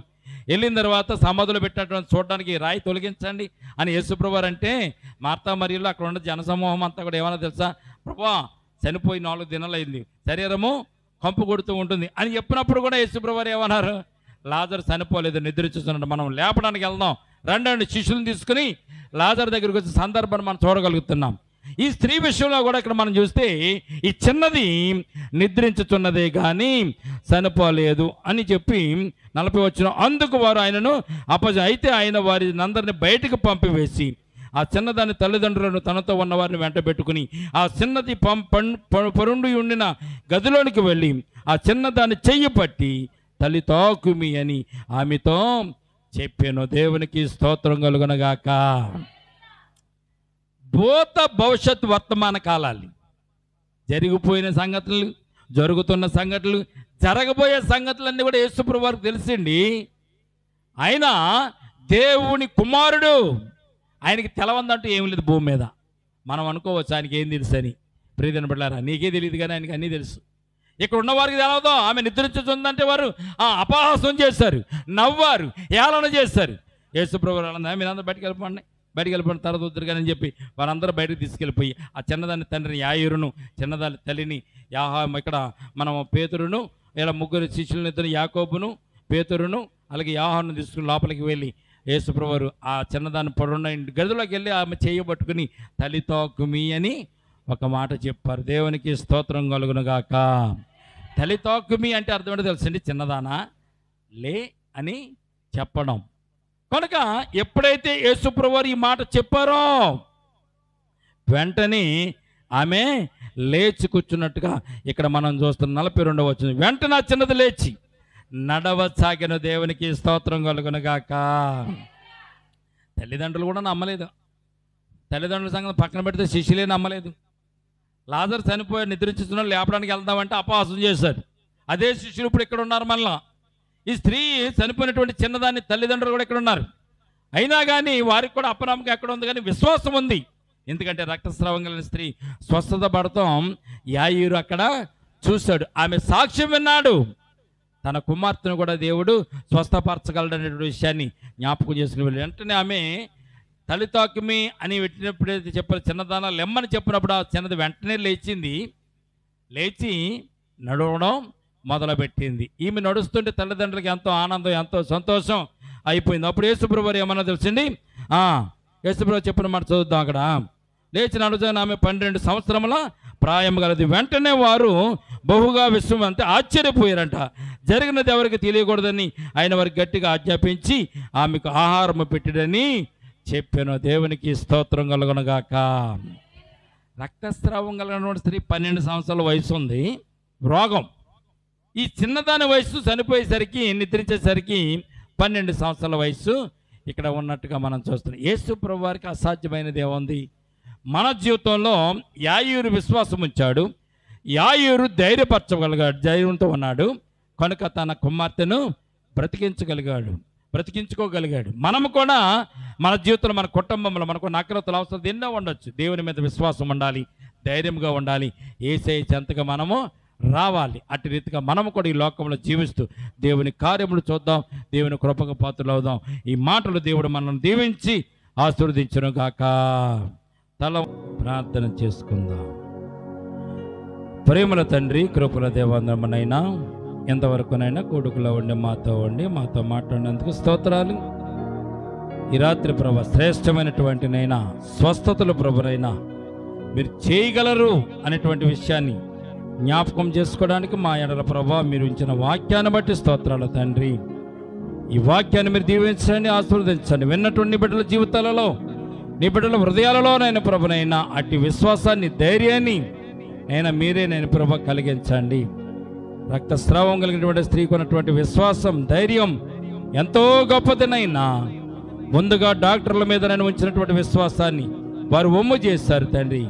[SPEAKER 1] వెళ్ళిన తర్వాత సమాధిలో పెట్టినటువంటి చూడడానికి రాయి తొలగించండి అని యేసుప్రభు వారు అంటే, మార్తా మరియులు అక్కడ ఉన్న జనసమూహం అంతా కూడా ఏమన్నా తెలుసా? ప్రభువా చనిపోయి 4 దినాలు అయింది, శరీరము కంపు కొడుతూ ఉంటుంది అని చెప్పినప్పుడు కూడా యేసుప్రభు వారు ఏమన్నారు? లాజరు చనిపోలేదు, నిద్రించుతున్నాడు, మనం లేపడానికి వెళ్దాం రండి. శిష్యులను తీసుకుని లాజరు దగ్గరికి వచ్చే సందర్భాన్ని మనం చూడగలుగుతున్నాం. ఈ స్త్రీ విషయంలో కూడా ఇక్కడ మనం చూస్తే ఈ చిన్నది నిద్రించుతున్నదే కానీ చనిపోలేదు అని చెప్పి 40 వచ్చిన. అందుకు వారు ఆయనను అయితే ఆయన వారిని అందరిని బయటకు పంపివేసి ఆ చిన్నదాని తల్లిదండ్రులను తనతో ఉన్నవారిని వెంట పెట్టుకుని ఆ చిన్నది పరుండి ఉండిన గదిలోనికి వెళ్ళి ఆ చిన్నదాన్ని చెయ్యి పట్టి తల్లి తాకుమి అని ఆమెతో చెప్పాను. దేవునికి స్తోత్రం కలుగునగాక. భూత భవిష్యత్ వర్తమాన కాలాలు, జరిగిపోయిన సంగతులు, జరుగుతున్న సంగతులు, జరగబోయే సంగతులన్నీ కూడా యేసుప్రభు వారికి తెలిసిండి. ఆయన దేవుని కుమారుడు, ఆయనకి తెలవందంటూ ఏమి లేదు భూమి మీద. మనం అనుకోవచ్చు ఆయనకి ఏం తెలుసు అని. ప్రియమైన బిడ్డలారా, నీకే తెలియదు కానీ ఆయనకి అన్నీ తెలుసు. ఇక్కడ ఉన్న వారికి తెలవదో. ఆమె నిద్రించుతుందంటే వారు అపహాసం చేశారు, నవ్వారు, ఏళన చేశారు. యేసుప్రభు మీరందరూ బయటికి వెళ్ళిపోయిన తర్వాత వద్దురు కానీ అని చెప్పి వారందరూ బయటకు తీసుకెళ్ళిపోయి ఆ చిన్నదాని తండ్రిని యాయిరును, చిన్నదాని తల్లిని ఇక్కడ మనం పేతురును, ఇలా 3 శిష్యులను, ఇద్దరు యాకోబును, పేతురును, అలాగే యోహానును తీసుకుని లోపలికి వెళ్ళి యేసుప్రభు ఆ చిన్నదాన్ని పడున్న గదిలోకి వెళ్ళి ఆమె చేయబట్టుకుని తల్లితో కుమి అని ఒక మాట చెప్పారు. దేవునికి స్తోత్రం కలుగునుగాక. తల్లితో కుమి అంటే అర్థం ఏంటో తెలుసండి? చిన్నదానా లే అని చెప్పడం. కనుక ఎప్పుడైతే యేసుప్రభు వారు ఈ మాట చెప్పారో వెంటనే ఆమె లేచి కూర్చున్నట్టుగా ఇక్కడ మనం చూస్తున్నాం. 42వ వచనం, వెంటనే చిన్నది లేచి నడవసాగిన దేవునికి స్తోత్రం కలుగునుగాక. తల్లిదండ్రులు కూడా నమ్మలేదు. తల్లిదండ్రుల సంగతి పక్కన పెడితే శిష్యులే నమ్మలేదు. లాజరు చనిపోయి నిద్రించుతున్న లేపడానికి వెళ్దామంటే అపహాసం చేశారు. అదే శిష్యులు ఇప్పుడు ఇక్కడ ఉన్నారు. మళ్ళా ఈ స్త్రీ చనిపోయినటువంటి చిన్నదాన్ని తల్లిదండ్రులు కూడా ఇక్కడ ఉన్నారు. అయినా కానీ వారికి కూడా అపనమ్మకం ఎక్కడ ఉంది, కానీ విశ్వాసం ఉంది. ఎందుకంటే రక్తస్రావం కలిగిన స్త్రీ స్వస్థత పడతాం యాయీరు అక్కడ చూశాడు. ఆమె సాక్ష్యం విన్నాడు. తన కుమార్తెను కూడా దేవుడు స్వస్థపరచగలడనేటువంటి విషయాన్ని జ్ఞాపకం చేసుకుని వెళ్ళి వెంటనే ఆమె తల్లితాకుమి అని పెట్టినప్పుడైతే చెప్పారు, చిన్నదాన లెమ్మని చెప్పినప్పుడు ఆ చిన్నది వెంటనే లేచింది. లేచి నడవడం మొదలుపెట్టింది. ఈమె నడుస్తుంటే తల్లిదండ్రులకి ఎంతో ఆనందం, ఎంతో సంతోషం అయిపోయింది. అప్పుడు యేసుప్రభు వారు ఏమన్నా తెలిసింది, యేసుప్రభు చెప్పిన మాట చదువుతాం. అక్కడ లేచి నడుచుకుని ఆమె 12 సంవత్సరముల ప్రాయం గలది. వెంటనే వారు బహుగా విశ్వం అంతే ఆశ్చర్యపోయారంట. జరిగినది ఎవరికి తెలియకూడదని ఆయన వారికి గట్టిగా ఆజ్ఞాపించి ఆమెకు ఆహారము పెట్టిడని చెప్పాను. దేవునికి స్తోత్రం కలుగునుగాక. రక్తస్రావం కలిగిన స్త్రీ 12 సంవత్సరాల వయసు ఉంది, రోగం. ఈ చిన్నదాని వయసు చనిపోయేసరికి, నిద్రించేసరికి 12 సంవత్సరాల వయసు ఇక్కడ ఉన్నట్టుగా మనం చూస్తున్నాం. యేసు ప్రభు వారికి అసాధ్యమైనది ఏముంది? మన జీవితంలో యాయీరు విశ్వాసం ఉంచాడు. యాయీరు ధైర్యపరచగలిగాడు, ధైర్యంతో ఉన్నాడు కనుక తన కుమార్తెను బ్రతికించుకోగలిగాడు. మనము కూడా మన జీవితంలో, మన కుటుంబంలో మనకు నకరతలు అవసరం ఎన్నో ఉండొచ్చు. దేవుని మీద విశ్వాసం ఉండాలి, ధైర్యంగా ఉండాలి, యేసయ్య చెంతగా మనము రావాలి. అటు రీతిగా మనము కూడా ఈ లోకంలో జీవిస్తూ దేవుని కార్యములు చూద్దాం, దేవుని కృపకు పాత్రలు అవుదాం. ఈ మాటలు దేవుడు మనల్ని దీవించి ఆశీర్వదించును గాక. తల ప్రార్థన చేసుకుందాం. ప్రేమల తండ్రి, కృపల దేవాంద్రమనైనా ఎంతవరకునైనా కొడుకులో ఉండి మాతో మాట్లాడినందుకు స్తోత్రాలు. ఈ రాత్రి ప్రభు శ్రేష్టమైనటువంటినైనా స్వస్థతలు ప్రభునైనా మీరు చేయగలరు అనేటువంటి విషయాన్ని జ్ఞాపకం చేసుకోవడానికి మా ఎడల ప్రభా మీరు ఉంచిన వాక్యాన్ని బట్టి స్తోత్రాలు తండ్రి. ఈ వాక్యాన్ని మీరు దీవించండి, ఆశీర్వదించండి. విన్నటువంటి బిడ్డల జీవితాలలో, నీ బిడ్డల హృదయాలలో నేను ప్రభునైనా అట్టి విశ్వాసాన్ని, ధైర్యాన్ని నేను ప్రభు కలిగించండి. రక్తస్రావం కలిగినటువంటి స్త్రీకి ఉన్నటువంటి విశ్వాసం, ధైర్యం ఎంతో గొప్పదినైనా ముందుగా డాక్టర్ల మీద నేను ఉంచినటువంటి విశ్వాసాన్ని వారు ఒమ్ము చేశారు తండ్రి.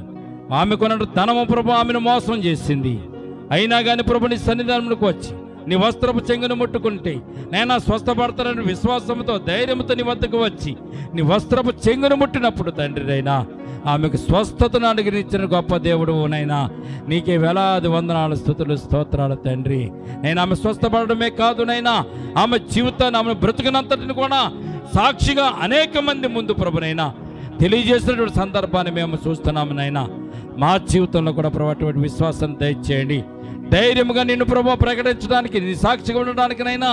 [SPEAKER 1] ఆమెకున్న ధనము ప్రభు ఆమెను మోసం చేసింది. అయినా కానీ ప్రభు నీ సన్నిధానంలోకి వచ్చి నీ వస్త్రపు చెంగును ముట్టుకుంటే నేను స్వస్థపడతానని విశ్వాసంతో, ధైర్యంతో నీ వద్దకు వచ్చి నీ వస్త్రపు చెంగును ముట్టినప్పుడు తండ్రి నైనా ఆమెకు స్వస్థతను అనుగ్రహించిన గొప్ప దేవుడు నైనా నీకే వేలాది వందనాలు, స్తుతులు, స్తోత్రాలు తండ్రి. నేను ఆమె స్వస్థపడమే కాదు నైనా ఆమె జీవితాన్ని, ఆమె బ్రతుకునంతటిని కూడా సాక్షిగా అనేక మంది ముందు ప్రభునైనా తెలియజేసినటువంటి సందర్భాన్ని మేము చూస్తున్నాము నైనా. మా జీవితంలో కూడా ప్రభు అటువంటి విశ్వాసాన్ని దయచేయండి. ధైర్యంగా నిన్ను ప్రభు ప్రకటించడానికి, నీ సాక్షిగా ఉండడానికినైనా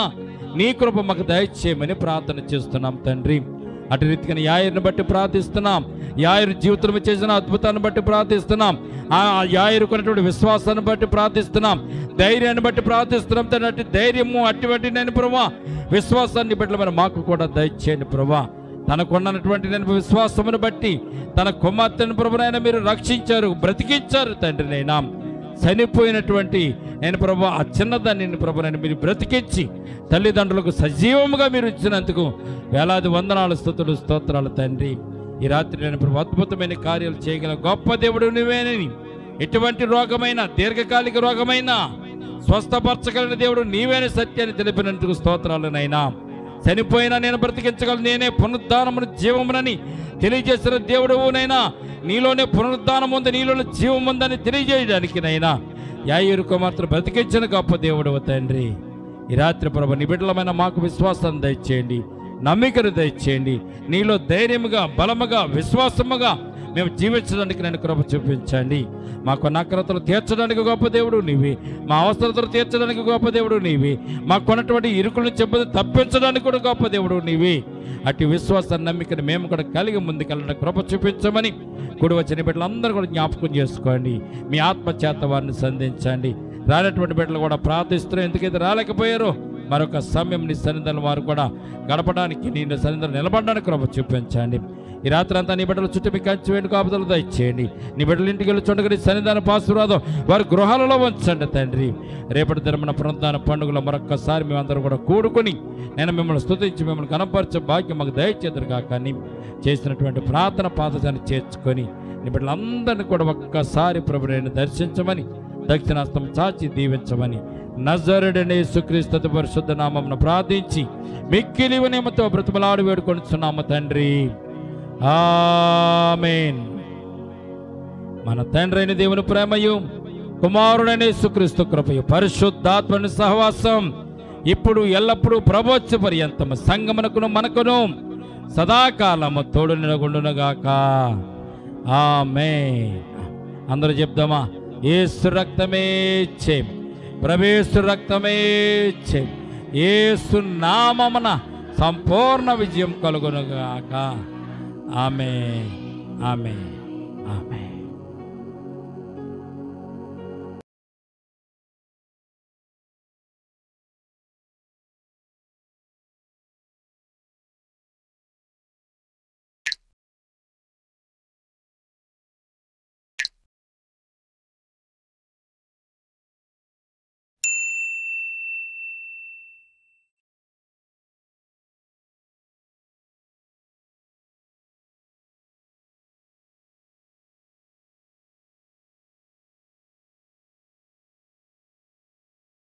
[SPEAKER 1] నీ కృప మాకు దయచేయమని ప్రార్థన చేస్తున్నాం తండ్రి. అటు రీతిగా యాయరుని బట్టి ప్రార్థిస్తున్నాం. యాయరు జీవితంలో చేసిన అద్భుతాన్ని బట్టి ప్రార్థిస్తున్నాం. ఆ యాయరు కొన్నటువంటి విశ్వాసాన్ని బట్టి ప్రార్థిస్తున్నాం, ధైర్యాన్ని బట్టి ప్రార్థిస్తున్నాం తండ్రి. అట్టి ధైర్యము, అటువంటి నేను ప్రభా విశ్వాసాన్ని బట్టి మరి మాకు కూడా దయచేయండి ప్రభా. తనకున్నటువంటి నేను విశ్వాసమును బట్టి తన కుమార్తెను ప్రభునైనా మీరు రక్షించారు, బ్రతికించారు తండ్రి. నైనా చనిపోయినటువంటి నేను ప్రభు ఆ చిన్నదాన్ని నేను ప్రభునైనా మీరు బ్రతికించి తల్లిదండ్రులకు సజీవముగా మీరు ఇచ్చినందుకు వేలాది వందనాలు, స్తుతులు, స్తోత్రాలు తండ్రి. ఈ రాత్రి నేను ప్రభు అద్భుతమైన కార్యాలు చేయగల గొప్ప దేవుడు నువ్వేనని, ఎటువంటి రోగమైన, దీర్ఘకాలిక రోగమైన స్వస్థపరచగలిగిన దేవుడు నీవేని సత్యాన్ని తెలిపినందుకు స్తోత్రాలనైనా. చనిపోయినా నేను బ్రతికించగలను, నేనే పునరుద్ధానమును జీవమునని తెలియజేసిన దేవుడునైనా, నీలోనే పునరుద్ధానం ఉంది, నీలోనే జీవం ఉందని తెలియజేయడానికి నైనా యాయీరు కుమార్తెను బ్రతికించిన గొప్ప దేవుడు తండ్రి. ఈ రాత్రి ప్రభు నిబిడలమైన మాకు విశ్వాసాన్ని దయచేయండి, నమ్మికను దయచేయండి. నీలో ధైర్యముగా, బలముగా, విశ్వాసముగా మేము జీవించడానికి నేను కృప చూపించండి. మాకు నకరతలు తీర్చడానికి గొప్ప దేవుడు నీవి, మా అవసరతలు తీర్చడానికి గొప్ప దేవుడు నీవి, మాకు కొన్నటువంటి ఇరుకులను చెప్పి తప్పించడానికి కూడా గొప్ప దేవుడు నీవి. అటు విశ్వాసాన్ని, నమ్మికను మేము కూడా కలిగి ముందుకెళ్ళడానికి కృప చూపించమని కూడి వచ్చిన బిడ్డలందరూ కూడా జ్ఞాపకం చేసుకోండి. మీ ఆత్మచేత వారిని సంధించండి. రానటువంటి బిడ్డలు కూడా ప్రార్థిస్తున్నాం, ఎందుకైతే రాలేకపోయారో మరొక సమయం నీ సన్నిధానం వారు కూడా గడపడానికి, నీ సన్నిధానం నిలబడడానికి కృప చూపించండి. ఈ రాత్రి అంతా నీ బిడ్డల చుట్టూ మీ కంచి వేడి కాపుదలు దయచేయండి. నీ బిడ్డల ఇంటికి వెళ్ళి చుండగని సన్నిధాన ఆశీర్వాదం వారి గృహాలలో ఉంచండి తండ్రి. రేపటి దినమున పునరుద్ధాన పండుగలో మరొక్కసారి మేమందరూ కూడా కూడుకొని నేను మిమ్మల్ని స్తుతించి మిమ్మల్ని కనపరచే భాగ్యం మాకు దయచేదురుగా. కానీ చేసినటువంటి ప్రార్థన పాదజాన్ని చేర్చుకొని నీ బిడ్డలందరినీ కూడా ఒక్కసారి ప్రభు నేను దర్శించమని దక్షిణాస్తం చాచి దీవించమని నజరుడైన యేసుక్రీస్తు పరిశుద్ధ నామమున ప్రార్థించి మిక్కిలి వినయముతో బ్రతిమలాడి వేడుకొనుచున్నాము తండ్రి. ఆమేన్. మన తండ్రి అయిన దేవుని ప్రేమయు కుమారుడైన యేసుక్రీస్తు కృపయు పరిశుద్ధాత్మని సహవాసం ఇప్పుడు ఎల్లప్పుడూ ప్రభోత్స పర్యంతము సంగమునకును మనకును సదాకాలము తోడు నిలగుండునుగాక. ఆమేన్. అందరూ చెప్దామా? యేసు రక్తమే చేయం, ప్రవేశు రక్తమే చేయం, యేసు నామమున సంపూర్ణ విజయం కలుగునుగాక. ఆమేన్, ఆమేన్, ఆమేన్.